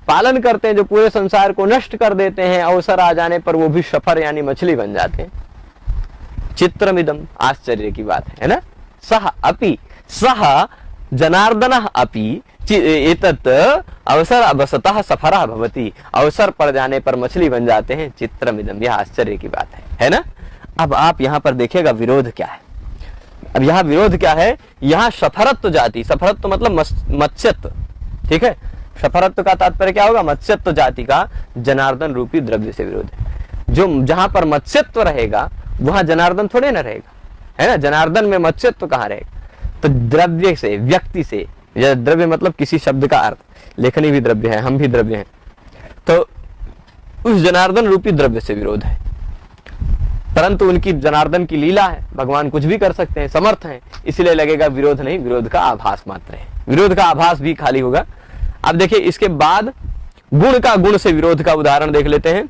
पालन करते हैं, जो पूरे संसार को नष्ट कर देते हैं, अवसर आ जाने पर वो भी शफर यानी मछली बन जाते हैं। चित्रमिदम, आश्चर्य की बात है ना। सह अपि, सह जनार्दनः अपि एतत् अवसर अवसतः सफरः भवति, अवसर पड़ जाने पर मछली बन जाते हैं। चित्रमिदम, यह आश्चर्य की बात है ना। अब आप यहां पर देखिएगा विरोध क्या है। अब यहाँ विरोध क्या है? यहाँ सफरत्व जाति, सफरत्व मतलब मत्स्यत्व, ठीक है। सफरत्व का तात्पर्य क्या होगा? मत्स्यत्व जाति का जनार्दन रूपी द्रव्य से विरोध है। जो जहां पर मत्स्यत्व रहेगा वहां जनार्दन थोड़े ना रहेगा, है ना। जनार्दन में मत्स्यत्व कहाँ रहेगा? तो द्रव्य से, व्यक्ति से, द्रव्य मतलब किसी शब्द का अर्थ, लेखनी भी द्रव्य है, हम भी द्रव्य हैं, तो उस जनार्दन रूपी द्रव्य से विरोध है। परंतु उनकी जनार्दन की लीला है, भगवान कुछ भी कर सकते हैं, समर्थ हैं, इसलिए लगेगा विरोध नहीं, विरोध का आभास मात्र है। विरोध का आभास भी खाली होगा। अब देखिए इसके बाद गुण का, गुण से विरोध का उदाहरण देख लेते हैं।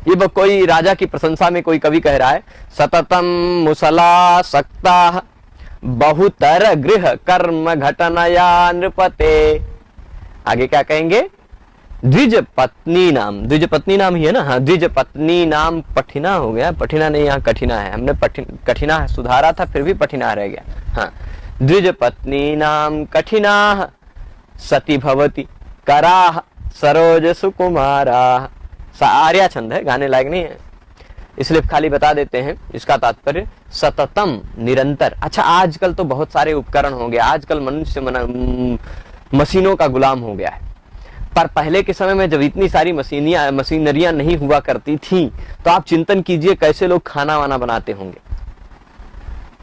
ये कोई राजा की प्रशंसा में कोई कवि कह रहा है, सततम मुसला सक्ता बहुतर गृह कर्म घटनया नृपते। आगे क्या कहेंगे? द्विज पत्नी नाम, द्विज पत्नी नाम ही है ना, हाँ, द्विज पत्नी नाम पठिना हो गया, पठिना नहीं, यहाँ कठिना है, हमने कठिना सुधारा था फिर भी पठिना रह गया। हाँ, द्विज पत्नी नाम कठिना सती भवती कराह सरोज सुकुमारा। आर्या छंद है, गाने लायक नहीं है, इसलिए खाली बता देते हैं। इसका तात्पर्य सततम, निरंतर। अच्छा, आजकल तो बहुत सारे उपकरण हो गए, आजकल मनुष्य मशीनों का गुलाम हो गया है। पर पहले के समय में जब इतनी सारी मशीनरियां नहीं हुआ करती थी, तो आप चिंतन कीजिए कैसे लोग खाना वाना बनाते होंगे।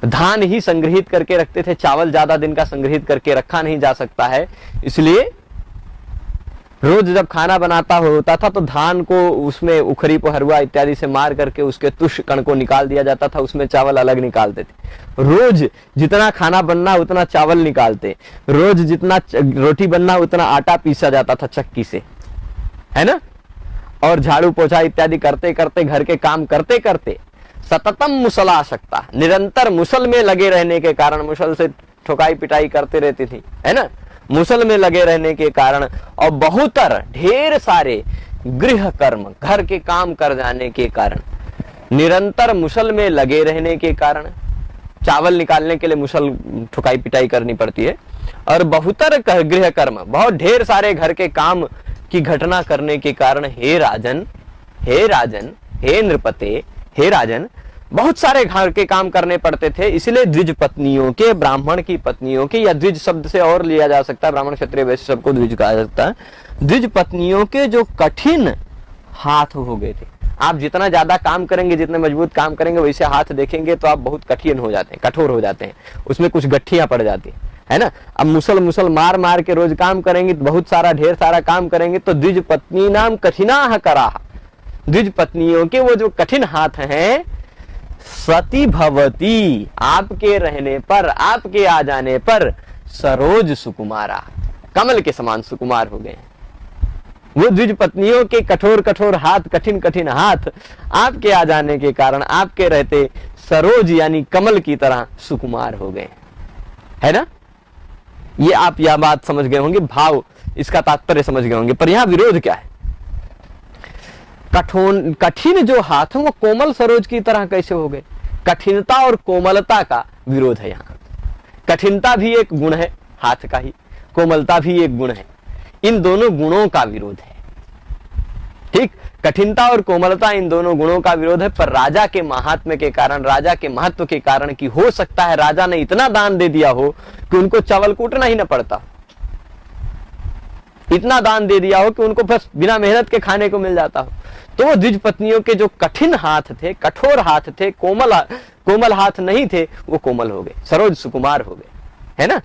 धान ही संग्रहित करके रखते थे, चावल ज्यादा दिन का संग्रहित करके रखा नहीं जा सकता है, इसलिए रोज जब खाना बनाता होता था तो धान को उसमें उखरी पहरुआ इत्यादि से मार करके उसके तुष कण को निकाल दिया जाता था, उसमें चावल अलग निकालते थे। रोज जितना खाना बनना उतना चावल निकालते, रोज जितना रोटी बनना उतना आटा पीसा जाता था चक्की से, है ना। और झाड़ू पोछा इत्यादि करते करते, घर के काम करते करते सततम मुसलासक्ता, निरंतर मुसल में लगे रहने के कारण, मुसल से ठोकाई पिटाई करते रहती थी, है ना, मुसल में लगे रहने के कारण, और बहुतर ढेर सारे गृह कर्म, घर के काम कर जाने के कारण, निरंतर मुसल में लगे रहने के कारण, चावल निकालने के लिए मुसल ठुकाई पिटाई करनी पड़ती है, और बहुतर गृह कर्म, बहुत ढेर सारे घर के काम की घटना करने के कारण, हे राजन, हे राजन, हे नृपते, हे राजन, बहुत सारे घर के काम करने पड़ते थे। इसलिए द्विज पत्नियों के, ब्राह्मण की पत्नियों के, या द्विज शब्द से और लिया जा सकता है, ब्राह्मण क्षत्रिय वैश्य सबको द्विज कहा जा सकता है, द्विज पत्नियों के जो कठिन हाथ हो गए थे। आप जितना ज्यादा काम करेंगे, जितने मजबूत काम करेंगे, वैसे हाथ देखेंगे तो आप बहुत कठिन हो जाते हैं, कठोर हो जाते हैं, उसमें कुछ गठियां पड़ जाती है ना। अब मुसल मार मार के रोज काम करेंगे, बहुत सारा ढेर सारा काम करेंगे, तो द्विज पत्नी नाम कठिना कराह, द्विज पत्नियों के वो जो कठिन हाथ हैं, सती भवती, आपके रहने पर, आपके आ जाने पर, सरोज सुकुमारा, कमल के समान सुकुमार हो गए। वो द्विज पत्नियों के कठोर कठोर हाथ, कठिन कठिन हाथ, आपके आ जाने के कारण, आपके रहते सरोज यानी कमल की तरह सुकुमार हो गए, है ना। ये आप यह बात समझ गए होंगे, भाव इसका तात्पर्य समझ गए होंगे। पर यहां विरोध क्या है? कठिन जो हाथ है वो कोमल सरोज की तरह कैसे हो गए? कठिनता और कोमलता का विरोध है यहाँ। कठिनता भी एक गुण है हाथ का ही, कोमलता भी एक गुण है, इन दोनों गुणों का विरोध है। ठीक, कठिनता और कोमलता इन दोनों गुणों का विरोध है। पर राजा के महात्म्य के कारण, राजा के महत्व के कारण कि हो सकता है राजा ने इतना दान दे दिया हो कि उनको चावल कूटना ही ना पड़ता, इतना दान दे दिया हो कि उनको बस बिना मेहनत के खाने को मिल जाता हो, तो वो द्विज पत्नियों के जो कठिन हाथ थे, कठोर हाथ थे, कोमल हाथ नहीं थे, वो कोमल हो गए, सरोज सुकुमार हो गए, है ना।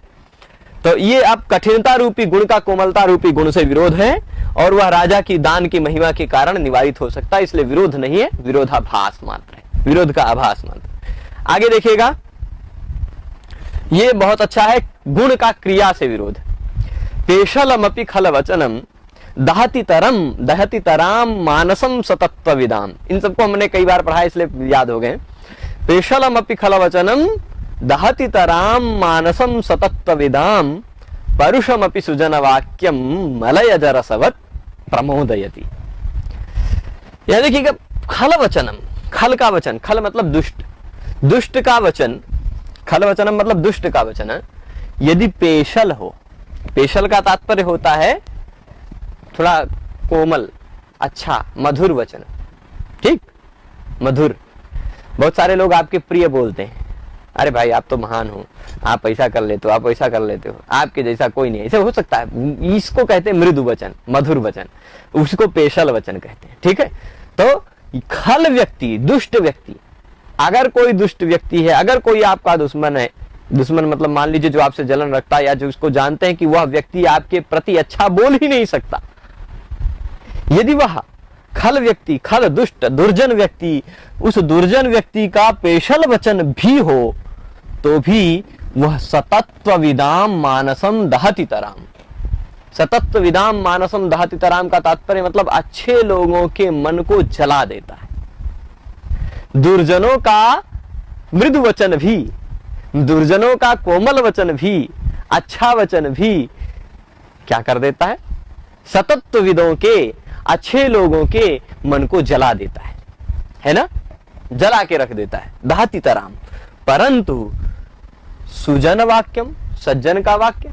तो ये अब कठिनता रूपी गुण का कोमलता रूपी गुण से विरोध है, और वह राजा की दान की महिमा के कारण निवारित हो सकता है, इसलिए विरोध नहीं है, विरोधाभास मात्र है, विरोध का आभास मात्र। आगे देखिएगा, ये बहुत अच्छा है, गुण का क्रिया से विरोध। पेशलमपि खल वचनम दहति तराम मानसम सतत्व विदाम। इन सबको हमने कई बार पढ़ा इसलिए याद हो गए। पेशलमपि खल वचनम दहति तराम मानसम सतत्व विदाम परुषमपि सुजन वाक्यम मलयज रसवत प्रमोदयति। यह देखिएगा, खल वचनम, खल का वचन, खल मतलब दुष्ट, दुष्ट का वचन, खल वचनम मतलब दुष्ट का वचन यदि पेशल हो, पेशल का तात्पर्य होता है थोड़ा कोमल, अच्छा, मधुर वचन। ठीक, मधुर। बहुत सारे लोग आपके प्रिय बोलते हैं, अरे भाई आप तो महान हो, आप ऐसा कर लेते हो, आप ऐसा कर लेते हो, आपके जैसा कोई नहीं, ऐसा हो सकता है। इसको कहते हैं मृदु वचन, मधुर वचन, उसको पेशल वचन कहते हैं। ठीक है, तो खल व्यक्ति, दुष्ट व्यक्ति, अगर कोई दुष्ट व्यक्ति है, अगर कोई आपका दुश्मन है, दुश्मन मतलब मान लीजिए जो आपसे जलन रखता है, या जो उसको जानते हैं कि वह व्यक्ति आपके प्रति अच्छा बोल ही नहीं सकता, यदि वह खल व्यक्ति, खल दुष्ट दुर्जन व्यक्ति, उस दुर्जन व्यक्ति का पेशल वचन भी हो, तो भी वह सतत्व विदाम मानसम दहति तराम। सतत्व विदाम मानसम दहति तराम का तात्पर्य मतलब अच्छे लोगों के मन को जला देता है। दुर्जनों का मृदु वचन भी, दुर्जनों का कोमल वचन भी, अच्छा वचन भी क्या कर देता है? सतत्वविदों के, अच्छे लोगों के मन को जला देता है ना, जला के रख देता है, दहति तराम। परंतु सुजन वाक्यम, सज्जन का वाक्य,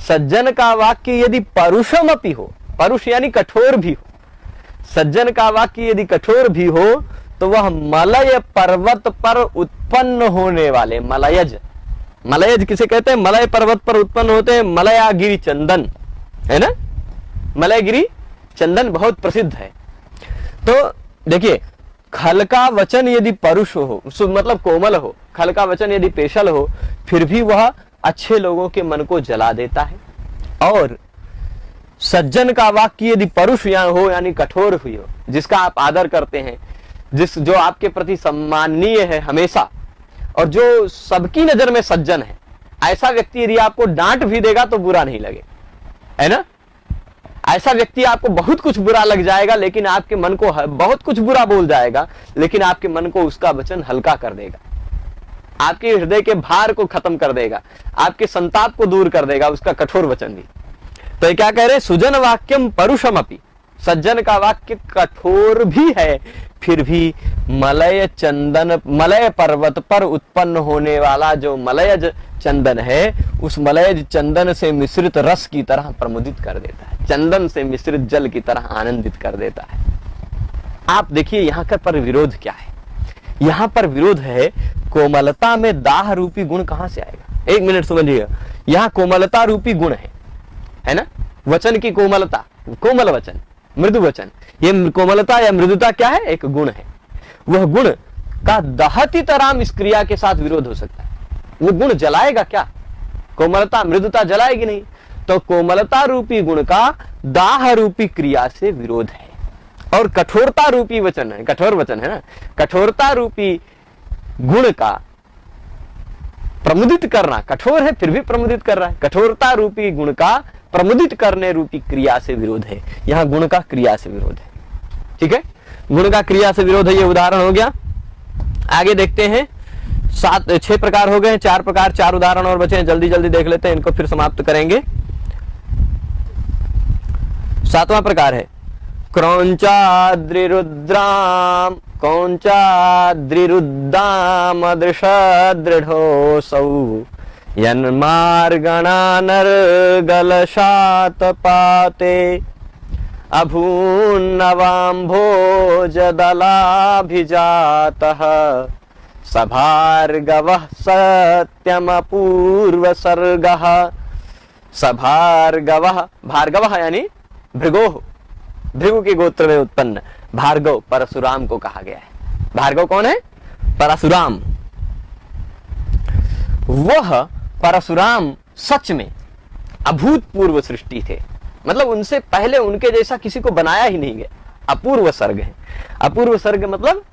सज्जन का वाक्य यदि परुषम अपि हो, परुष यानी कठोर भी हो, सज्जन का वाक्य यदि कठोर भी हो, तो वह मलय पर्वत पर उत्पन्न होने वाले, मलयज, मलयज किसे कहते हैं? मलय पर्वत पर उत्पन्न होते हैं, मलयागिरी चंदन, है ना, मलयगिरी चंदन बहुत प्रसिद्ध है। तो देखिए, खल का वचन यदि परुष हो, मतलब कोमल हो, खल का वचन यदि पेशल हो, फिर भी वह अच्छे लोगों के मन को जला देता है। और सज्जन का वाक्य यदि परुष हो यानी कठोर हुई हो, जिसका आप आदर करते हैं, जो आपके प्रति सम्माननीय है हमेशा, और जो सबकी नजर में सज्जन है, ऐसा व्यक्ति यदि आपको डांट भी देगा तो बुरा नहीं लगे, है ना। ऐसा व्यक्ति आपको बहुत कुछ बुरा लग जाएगा, लेकिन आपके मन को बहुत कुछ बुरा बोल जाएगा, लेकिन आपके मन को उसका वचन हल्का कर देगा, आपके हृदय के भार को खत्म कर देगा, आपके संताप को दूर कर देगा उसका कठोर वचन भी। तो ये क्या कह रहे? सुजन वाक्यम परुषमपि, सज्जन का वाक्य कठोर भी है, फिर भी मलय चंदन, मलय पर्वत पर उत्पन्न होने वाला जो मलयज चंदन है, उस मलयज चंदन से मिश्रित रस की तरह प्रमुदित कर देता है, चंदन से मिश्रित जल की तरह आनंदित कर देता है। आप देखिए यहाँ पर विरोध क्या है? यहाँ पर विरोध है, कोमलता में दाह रूपी गुण कहां से आएगा? एक मिनट समझिएगा, यहाँ कोमलता रूपी गुण है ना, वचन की कोमलता, कोमल वचन, मृदु वचन, ये कोमलता या मृदुता क्या है? एक गुण है। वह गुण का दहति तराम इस क्रिया के साथ विरोध हो सकता है। वो गुण जलाएगा क्या? कोमलता मृदुता जलाएगी नहीं, तो कोमलता रूपी गुण का दाह रूपी क्रिया से विरोध है। और कठोरता रूपी वचन है, कठोर वचन है ना, कठोरता रूपी गुण का प्रमुदित करना, कठोर है फिर भी प्रमुदित कर रहा है, कठोरता रूपी गुण का प्रमुदित करने रूपी क्रिया से विरोध है। यहां गुण का क्रिया से विरोध है। ठीक है, गुण का क्रिया से विरोध है, ये उदाहरण हो गया। आगे देखते हैं, 6 प्रकार हो गए, 4 प्रकार, 4 उदाहरण और बचे हैं, जल्दी जल्दी देख लेते हैं, इनको फिर समाप्त करेंगे। सातवां प्रकार है क्रौंचाद्रिरुद्राम कौंचाद्रिरुद्दाम दृशदृढोऽसौ यन्मार्गणानर्गलशातपाते अभून्नवाम्भोजदलाभिजातः सभार्गवः सत्यमपूर्वसर्गः। सभार्गवः, भार्गवः यानी भृगोः, भृगु के गोत्र में उत्पन्न भार्गव परशुराम को कहा गया है। भार्गव कौन है? परशुराम। वह परशुराम सच में अभूतपूर्व सृष्टि थे, मतलब उनसे पहले उनके जैसा किसी को बनाया ही नहीं गया। अपूर्व सर्ग है। अपूर्व सर्ग मतलब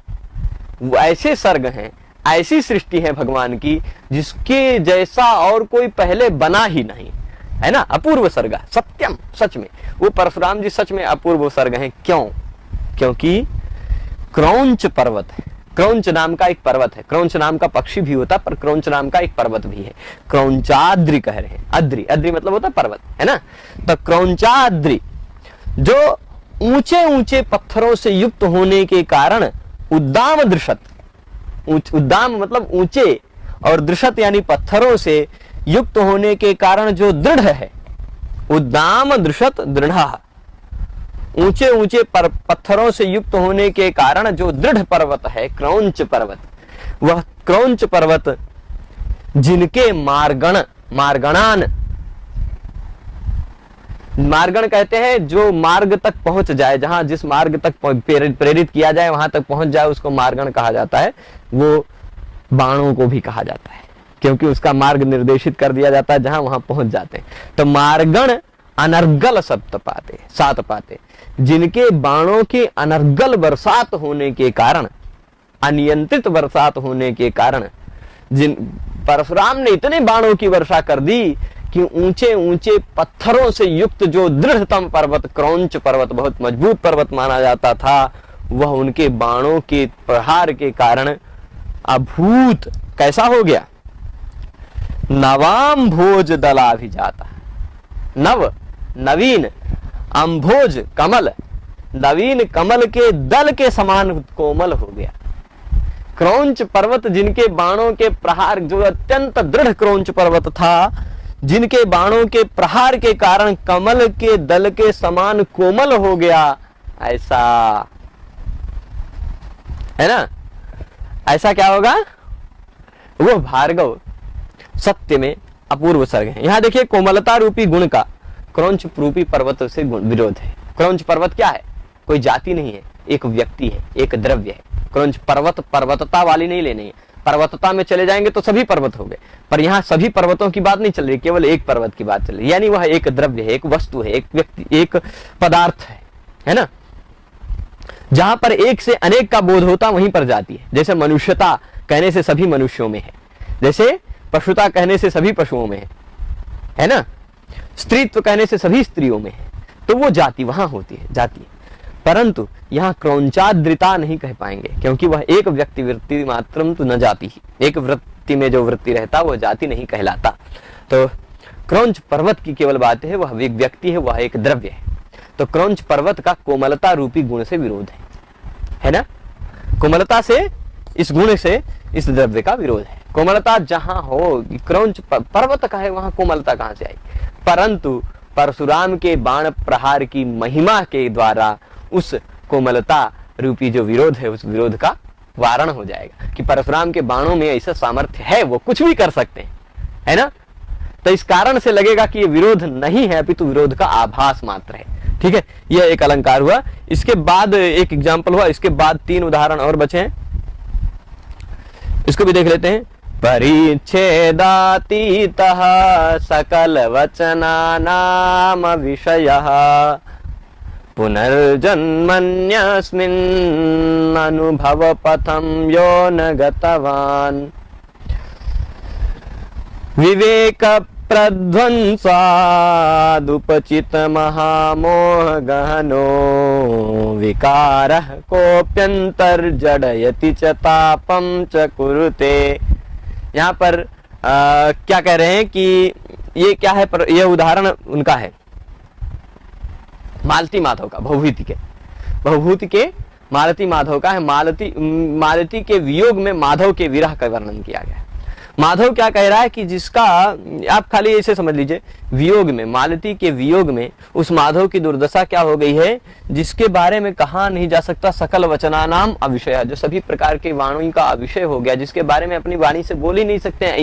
वो ऐसे सर्ग हैं, ऐसी सृष्टि है भगवान की जिसके जैसा और कोई पहले बना ही नहीं, है ना। अपूर्व सर्ग, सत्यम, सच में वो परशुराम जी सच में अपूर्व सर्ग हैं। क्यों? क्योंकि क्रौंच पर्वत है। क्रौंच नाम का एक पर्वत है। क्रौंच नाम का पक्षी भी होता, पर क्रौंच नाम का एक पर्वत भी है। क्रौंचाद्रि कह रहे हैं। अद्रि, अद्रि मतलब होता पर्वत, है ना। तो क्रौंचाद्रि जो ऊंचे ऊंचे पत्थरों से युक्त होने के कारण उद्दाम दृशत, उद्दाम मतलब ऊंचे और दृशत यानी पत्थरों से युक्त होने के कारण जो दृढ़ है, उद्दाम दृशत दृढ़, ऊंचे ऊंचे पत्थरों से युक्त होने के कारण जो दृढ़ पर्वत है क्रौंच पर्वत, वह क्रौंच पर्वत जिनके मार्गणान, मार्गण कहते हैं जो मार्ग तक पहुंच जाए, जहां जिस मार्ग तक प्रेरित किया जाए वहां तक पहुंच जाए उसको मार्गण कहा जाता है। वो बाणों को भी कहा जाता है क्योंकि उसका मार्ग निर्देशित कर दिया जाता है जहां वहां पहुंच जाते हैं। तो मार्गण अनर्गल सप्त पाते, सात पाते, जिनके बाणों के अनर्गल बरसात होने के कारण, अनियंत्रित बरसात होने के कारण, जिन परशुराम ने इतने बाणों की वर्षा कर दी कि ऊंचे ऊंचे पत्थरों से युक्त जो दृढ़तम पर्वत क्रौंच पर्वत, बहुत मजबूत पर्वत माना जाता था, वह उनके बाणों के प्रहार के कारण अभूत कैसा हो गया? नवाम भोज दलाभिजाता, नव नवीन, अंभोज कमल, नवीन कमल के दल के समान कोमल हो गया। क्रौंच पर्वत जिनके बाणों के प्रहार, जो अत्यंत दृढ़ क्रौंच पर्वत था, जिनके बाणों के प्रहार के कारण कमल के दल के समान कोमल हो गया, ऐसा है ना। ऐसा क्या होगा? वो भार्गव सत्य में अपूर्व सर्ग है। यहां देखिए कोमलता रूपी गुण का क्रौंच रूपी पर्वत से विरोध है। क्रौंच पर्वत क्या है? कोई जाति नहीं है, एक व्यक्ति है, एक द्रव्य है। क्रौंच पर्वत पर्वतता वाली नहीं लेनी है। पर्वतता में चले जाएंगे तो सभी पर्वत हो गए, पर यहाँ सभी पर्वतों की बात नहीं चल रही, केवल एक पर्वत की बात चल रही, यानी वह एक द्रव्य है, एक वस्तु है, एक व्यक्ति, एक पदार्थ है ना। जहां पर एक से अनेक का बोध होता वहीं पर जाती है। जैसे मनुष्यता कहने से सभी मनुष्यों में है, जैसे पशुता कहने से सभी पशुओं में है ना। स्त्रीत्व कहने से सभी स्त्रियों में है, तो वो जाति वहां होती है, जाति है। परंतु यहाँ क्रौंचाद्रिता नहीं कह पाएंगे क्योंकि वह एक व्यक्ति वृत्ति मात्रम तो न जाति ही, एक वृत्ति में जो वृत्ति रहता वह जाति नहीं कहलाता। तो क्रौंच पर्वत की केवल बात है, वह एक व्यक्ति है, वह एक द्रव्य है। तो क्रौंच पर्वत का कोमलता रूपी गुण से विरोध है ना। कोमलता से, इस गुण से इस द्रव्य का विरोध है। कोमलता जहां हो, क्रौंच पर्वत का है, वहां कोमलता कहां से आई? परंतु परशुराम के बाण प्रहार की महिमा के द्वारा उस कोमलता रूपी जो विरोध है, उस विरोध का वारण हो जाएगा कि परशुराम के बाणों में ऐसा सामर्थ्य है, वो कुछ भी कर सकते हैं, है ना। तो इस कारण से लगेगा कि ये विरोध नहीं है, अपितु विरोध का आभास मात्र है। ठीक है, यह एक अलंकार हुआ। इसके बाद एक एग्जाम्पल हुआ, इसके बाद 3 उदाहरण और बचे हैं, इसको भी देख लेते हैं। परिच्छेदातीतः सकल वचनानाम विषयः पुनर्जन्मन्यस्मिन् अनुभव पथं यो न गतवान् विवेक प्रध्वंसादुपचित महामोह गहनो विकारः कोऽप्यन्तर्जडयति च तापं च कुरुते। यहाँ पर क्या कह रहे हैं कि ये क्या है? पर यह उदाहरण उनका है, मालती माधव का, बहुभूति के मालती माधव का है। मालती के वियोग में माधव के विरह का वर्णन किया गया है। माधव क्या कह रहा है कि जिसका, आप खाली ऐसे समझ लीजिए, वियोग में, मालती के वियोग में उस माधव की दुर्दशा क्या हो गई है, जिसके बारे में कहा नहीं जा सकता, सकल वचना नाम अविषय, जो सभी प्रकार के वाणी का अविषय हो गया, जिसके बारे में अपनी वाणी से बोल ही नहीं सकते हैं।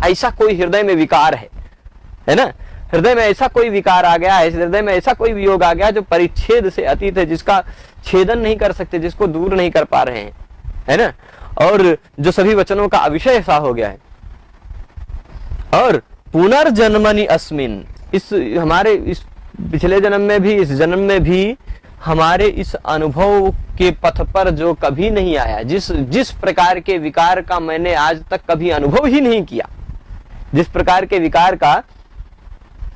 ऐसा कोई हृदय में विकार है ना, हृदय में ऐसा कोई विकार आ गया है, हृदय में ऐसा कोई वियोग आ गया जो परिच्छेद से अतीत है, जिसका छेदन नहीं कर सकते, जिसको दूर नहीं कर पा रहे हैं, है ना, और जो सभी वचनों का अविषय ऐसा हो गया है। और पुनर्जन्मनि अस्मिन, इस हमारे इस पिछले जन्म में भी, इस जन्म में भी हमारे इस अनुभव के पथ पर जो कभी नहीं आया, जिस प्रकार के विकार का मैंने आज तक कभी अनुभव ही नहीं किया, जिस प्रकार के विकार का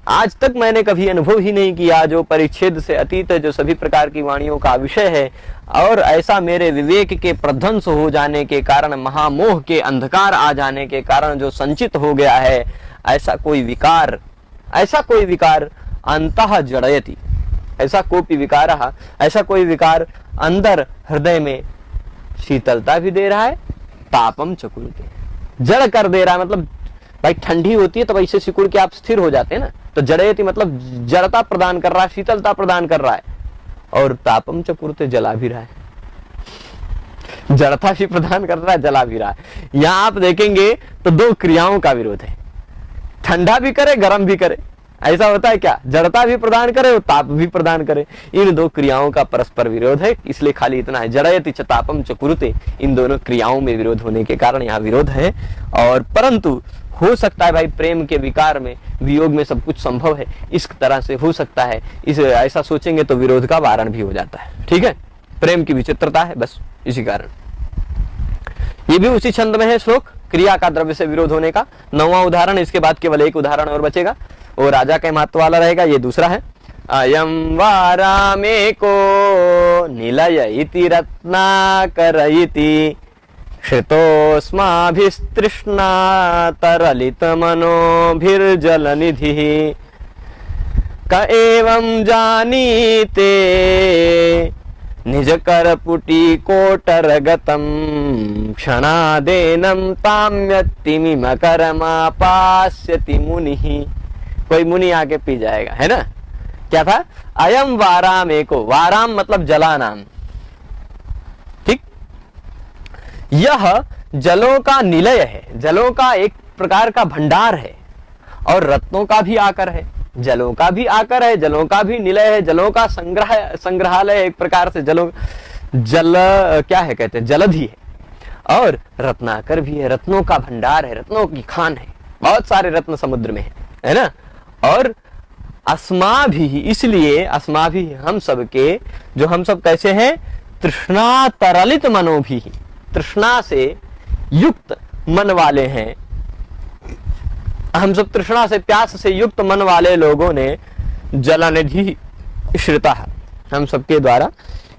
आज तक मैंने कभी अनुभव ही नहीं किया, जो परिच्छेद से अतीत है, जो सभी प्रकार की वाणियों का विषय है, और ऐसा मेरे विवेक के प्रध्वंस हो जाने के कारण, महामोह के अंधकार आ जाने के कारण जो संचित हो गया है, ऐसा कोई विकार अंतः जड़यति, ऐसा कोई विकार, ऐसा कोई विकार अंदर हृदय में शीतलता भी दे रहा है, तापम चकुलते, जड़ कर दे रहा है। मतलब भाई ठंडी होती है तो वैसे सिकुड़ के आप स्थिर हो जाते हैं ना, तो जड़यति मतलब जड़ता प्रदान कर रहा है, शीतलता प्रदान कर रहा है, और तापम चकुरते, जला भी रहा है, जड़ता भी प्रदान कर रहा है, जला भी रहा है। यहां आप देखेंगे तो दो क्रियाओं का विरोध है, ठंडा भी करे गर्म भी करे, ऐसा होता है क्या, जड़ता भी प्रदान करे और ताप भी प्रदान करे, इन दो क्रियाओं का परस्पर विरोध है। इसलिए खाली इतना है, जड़यति च तापम च कुरुते, इन दोनों क्रियाओं में विरोध होने के कारण यहाँ विरोध है। और परंतु हो सकता है भाई प्रेम के विकार में, वियोग में सब कुछ संभव है, इस तरह से हो सकता है, इस ऐसा सोचेंगे तो विरोध का वारण भी हो जाता है। ठीक है, प्रेम की विचित्रता है बस इसी कारण। ये भी उसी छंद में है श्लोक, क्रिया का द्रव्य से विरोध होने का। 9वां उदाहरण, इसके बाद केवल एक उदाहरण और बचेगा, वो राजा के महत्व वाला रहेगा। ये दूसरा है, अयम वारामे को निलय इति रत्नाकर इति श्रितोस्माभिस्तृष्णा तरलित मनोभिर्जलनिधिः क एवं जानीते निज करपुटी कोटरगतम क्षणादेनं ताम्यतिमिमकरमापास्यति मुनिः। कोई मुनि आके पी जाएगा, है ना। क्या था, अयम वाराम एको, वाराम मतलब जलानाम, ठीक, यह जलों का निलय है, जलों का एक प्रकार का भंडार है, और रत्नों का भी आकर है, जलों का भी आकर है, जलों का भी निलय है, जलों का संग्रहालय एक प्रकार से, जल क्या है कहते हैं, जलधि है, और रत्नाकर भी है, रत्नों का भंडार है, रत्नों की खान है, बहुत सारे रत्न समुद्र में है ना। और अस्मा भी, इसलिए अस्मा भी हम सब के, जो हम सब कैसे हैं, तृष्णा तरलित मनो भी, तृष्णा से युक्त मन वाले हैं हम सब, तृष्णा से, प्यास से युक्त मन वाले लोगों ने जलनिधि श्रिता, हम सबके द्वारा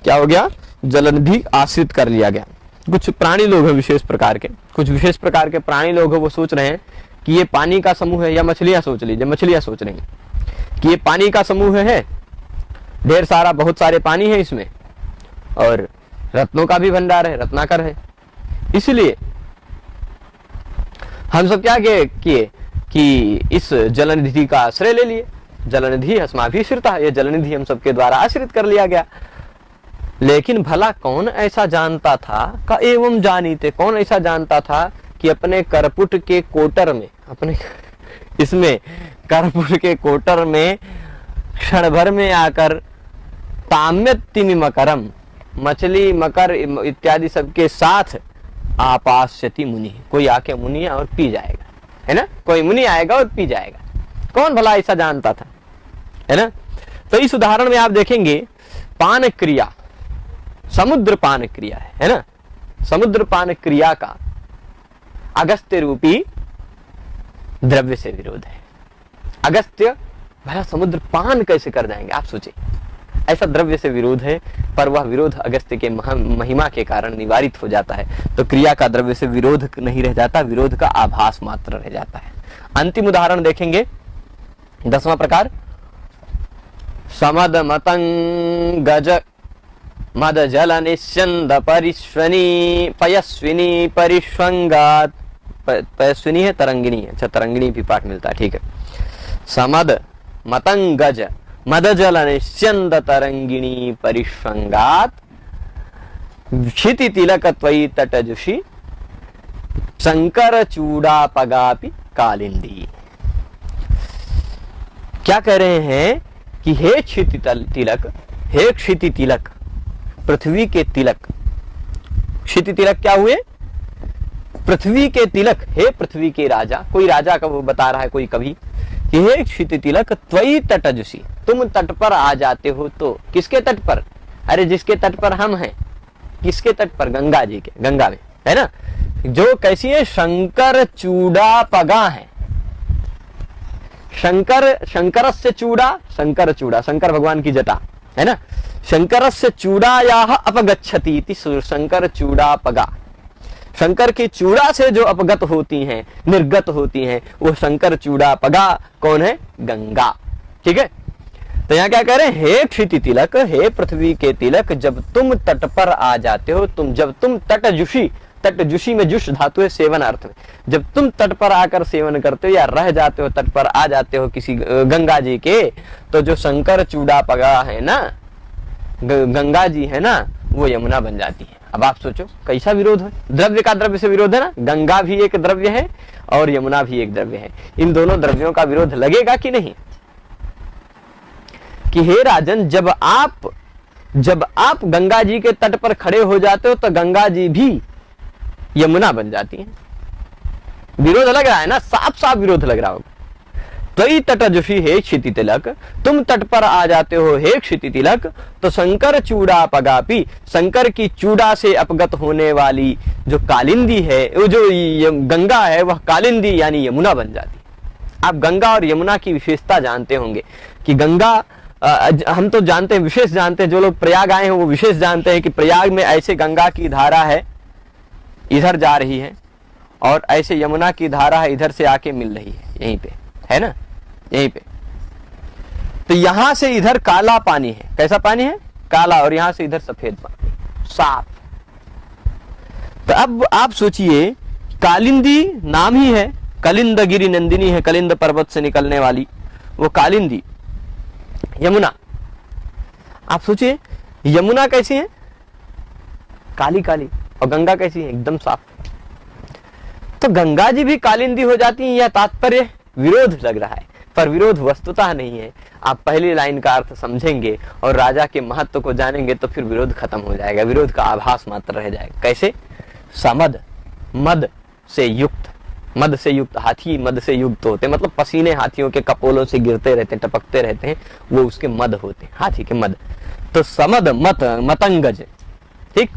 क्या हो गया, जलनिधि आश्रित कर लिया गया। कुछ प्राणी लोग हैं विशेष प्रकार के, कुछ विशेष प्रकार के प्राणी लोग हैं, वो सोच रहे हैं कि ये पानी का समूह है, या मछलियां सोच लीजिए, मछलियां सोच रही कि ये पानी का समूह है, ढेर सारा, बहुत सारे पानी है इसमें, और रत्नों का भी भंडार है, रत्नाकर है। इसलिए हम सब क्या किए कि इस जलनिधि का आश्रय ले लिए, जलनिधि अस्माभिश्रिता, ये जलनिधि हम सबके द्वारा आश्रित कर लिया गया। लेकिन भला कौन ऐसा जानता था, का एवं जानीते, कौन ऐसा जानता था कि अपने करपुट के कोटर में, अपने इसमें करपुट के कोटर में क्षण भर में आकर ताम्यतिमि मकरम, मछली मकर इत्यादि सबके साथ आपास्यति मुनि, कोई आके मुनि और पी जाएगा, है ना, कोई मुनि आएगा और पी जाएगा। कौन भला ऐसा जानता था, है ना। तो इस उदाहरण में आप देखेंगे पान क्रिया, समुद्र पान क्रिया है ना, समुद्र पान क्रिया का अगस्त्य रूपी द्रव्य से विरोध है। अगस्त्य भला समुद्र पान कैसे कर जाएंगे, आप सोचिए, ऐसा द्रव्य से विरोध है, पर वह विरोध अगस्त्य के महिमा के कारण निवारित हो जाता है। तो क्रिया का द्रव्य से विरोध नहीं रह जाता, विरोध का आभास मात्र रह जाता है। अंतिम उदाहरण देखेंगे, 10वां प्रकार, समद मतंगज मद जल निश्चंद परिश्वनी पयस्विनी परिश्वंगात। पयस्विनी है, तरंगिणी है। अच्छा, तरंगिणी भी पाठ मिलता है, ठीक है। समद मतंगज मद जल निश्चंद तरंगिणी परिश्वंगात क्षिति तिलक त्वयि तटजुषि शंकर चूड़ा पगापि कालिंदी। क्या कह रहे हैं कि हे क्षिति तिलक, हे क्षिति तिलक, पृथ्वी के तिलक। क्षिति तिलक क्या हुए? पृथ्वी के तिलक। हे पृथ्वी के राजा, कोई राजा का वो बता रहा है कोई कवि कि हे क्षिति तिलक त्वयि तटजुषि, तुम तट पर आ जाते हो तो। किसके तट पर? अरे जिसके तट पर हम हैं। किसके तट पर? गंगा जी के, गंगा में, है ना। जो कैसी है? शंकर चूड़ा पगा है। शंकर से चूड़ा, शंकर चूड़ा, शंकर भगवान की जटा, है ना। शंकर से चूड़ायाः अपगच्छति इति शंकर चूड़ा पगा। शंकर की चूड़ा से जो अपगत होती हैं, निर्गत होती हैं, वो शंकर चूड़ा पगा कौन है? गंगा। ठीक है। तो यहाँ क्या कह रहे हैं? हे क्षिति तिलक, हे पृथ्वी के तिलक, जब तुम तट पर आ जाते हो, जब तुम तटजुषि, तटजुषि में जुष धातु है सेवन अर्थ में, जब तुम तट पर आकर सेवन करते हो या रह जाते हो, तट पर आ जाते हो किसी गंगा जी के, तो जो शंकर चूड़ा पगा है ना, गंगा जी है ना, वो यमुना बन जाती है। अब आप सोचो कैसा विरोध है? द्रव्य का द्रव्य से विरोध है ना। गंगा भी एक द्रव्य है और यमुना भी एक द्रव्य है। इन दोनों द्रव्यों का विरोध लगेगा कि नहीं? कि हे राजन, जब आप गंगा जी के तट पर खड़े हो जाते हो तो गंगा जी भी यमुना बन जाती है। विरोध लग रहा है ना, साफ साफ विरोध लग रहा होगा। त्वयि तटजुषि हे क्षिति तिलक, तुम तट पर आ जाते हो हे क्षिति तिलक, तो शंकर चूड़ा पगापी, शंकर की चूड़ा से अपगत होने वाली जो कालिंदी है, वो जो गंगा है, वह कालिंदी यानी यमुना बन जाती है। आप गंगा और यमुना की विशेषता जानते होंगे कि गंगा, हम तो जानते हैं, विशेष जानते हैं, जो लोग प्रयाग आए हैं वो विशेष जानते हैं कि प्रयाग में ऐसे गंगा की धारा है, इधर जा रही है, और ऐसे यमुना की धारा है, इधर से आके मिल रही है, यहीं पे है ना, यहीं पे। तो यहां से इधर काला पानी है। कैसा पानी है? काला। और यहां से इधर सफेद पानी, साफ। तो अब आप सोचिए, कालिंदी नाम ही है, कलिंद गिरी नंदिनी है, कलिंद पर्वत से निकलने वाली वो कालिंदी यमुना। आप सोचिए यमुना कैसी है? काली काली। और गंगा कैसी है? एकदम साफ। तो गंगा जी भी कालिंदी हो जाती है, यह तात्पर्य विरोध लग रहा है, पर विरोध वस्तुतः नहीं है। आप पहली लाइन का अर्थ समझेंगे और राजा के महत्व को जानेंगे तो फिर विरोध खत्म हो जाएगा, विरोध का आभास मात्र रह जाएगा। कैसे? समद, मद से युक्त, मद से युक्त, हाथी मद से युक्त होते हैं, मतलब पसीने हाथियों के कपोलों से गिरते रहते हैं, टपकते रहते हैं, वो उसके मद होते हैं, हाथी के मद। तो समद मत मतंगज, ठीक।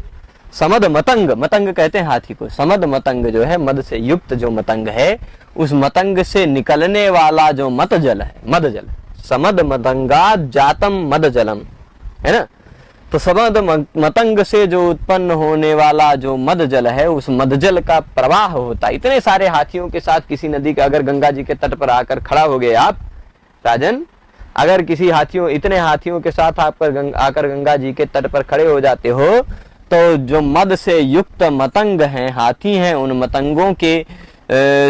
समद मतंग, मतंग कहते हैं हाथी को। समद मतंग जो है, मद से युक्त जो मतंग है, उस मतंग से निकलने वाला जो मत जल है, मद जल, समद मतंगात जातम मद जलम, है ना। तो समद मतंग से जो उत्पन्न होने वाला जो मद जल है, उस मद जल का प्रवाह होता है। इतने सारे हाथियों के साथ किसी नदी का, अगर गंगा जी के तट पर आकर खड़ा हो गए आप राजन, अगर किसी इतने हाथियों के साथ आकर गंगा जी के तट पर खड़े हो जाते हो, तो जो मद से युक्त मतंग हैं, हाथी हैं, उन मतंगों के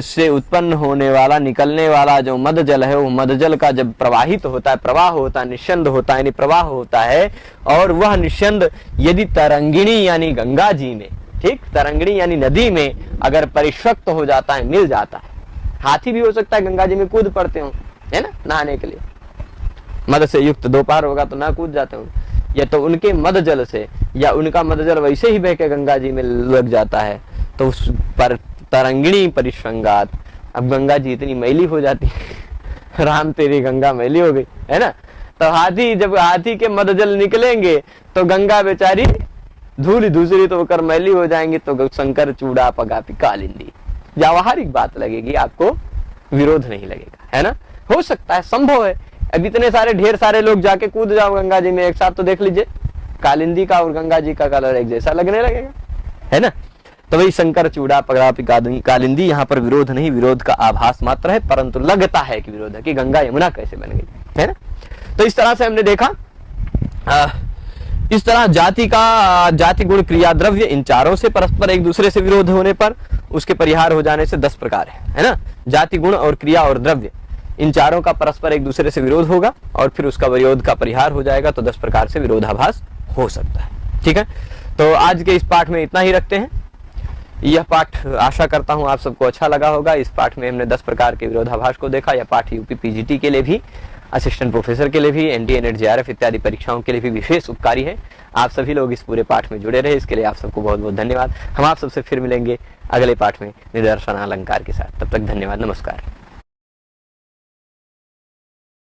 से उत्पन्न होने वाला, निकलने वाला जो मद जल है, वो मद जल का जब प्रवाहित होता है, प्रवाह होता है, निश्चंद होता है, यानी प्रवाह होता है, और वह निश्चंद यदि तरंगिणी यानी गंगा जी में, ठीक, तरंगिणी यानी नदी में अगर परिष्वक्त हो जाता है, मिल जाता है, हाथी भी हो सकता है गंगा जी में कूद पड़ते हो, है ना, नहाने के लिए। मद से युक्त दोपहर होगा तो ना कूद जाते हो, या तो उनके मद जल से, या उनका मद जल वैसे ही बह के गंगा जी में लग जाता है, तो उस पर तरंगिणी परिश्वंगात। अब गंगा जी इतनी मैली हो जाती है, राम तेरी गंगा मैली हो गई, है ना। तो जब हाथी के मद जल निकलेंगे तो गंगा बेचारी धूल दूसरी तो होकर मैली हो जाएंगी, तो शंकर चूड़ा पगापी कालिंदी। व्यावहारिक बात लगेगी, आपको विरोध नहीं लगेगा, है ना। हो सकता है, संभव है। अब इतने सारे ढेर सारे लोग जाके कूद जाओ गंगा जी में एक साथ, तो देख लीजिए कालिंदी का और गंगा जी का कलर एक जैसा लगने लगेगा, है ना। तो वही शंकर चूड़ा पगापी कालिंदी, यहाँ पर विरोध नहीं, विरोध का आभास मात्र है, परंतु लगता है कि विरोध है कि गंगा यमुना कैसे बन गई, है ना। तो इस तरह से हमने देखा इस तरह जाति गुण क्रिया द्रव्य इन चारों से परस्पर एक दूसरे से विरोध होने पर उसके परिहार हो जाने से 10 प्रकार है ना। जाति गुण और क्रिया और द्रव्य इन चारों का परस्पर एक दूसरे से विरोध होगा और फिर उसका विरोध का परिहार हो जाएगा, तो 10 प्रकार से विरोधाभास हो सकता है। ठीक है, तो आज के इस पाठ में इतना ही रखते हैं। यह पाठ आशा करता हूं आप सबको अच्छा लगा होगा। इस पाठ में हमने 10 प्रकार के विरोधाभास को देखा। यह पाठ यूपी पीजीटी के लिए भी, असिस्टेंट प्रोफेसर के लिए भी, एनडीए नेट जेआरएफ इत्यादि परीक्षाओं के लिए भी विशेष उपकारी है। आप सभी लोग इस पूरे पाठ में जुड़े रहे, इसके लिए आप सबको बहुत बहुत धन्यवाद। हम आप सबसे फिर मिलेंगे अगले पाठ में निदर्शन अलंकार के साथ। तब तक धन्यवाद, नमस्कार।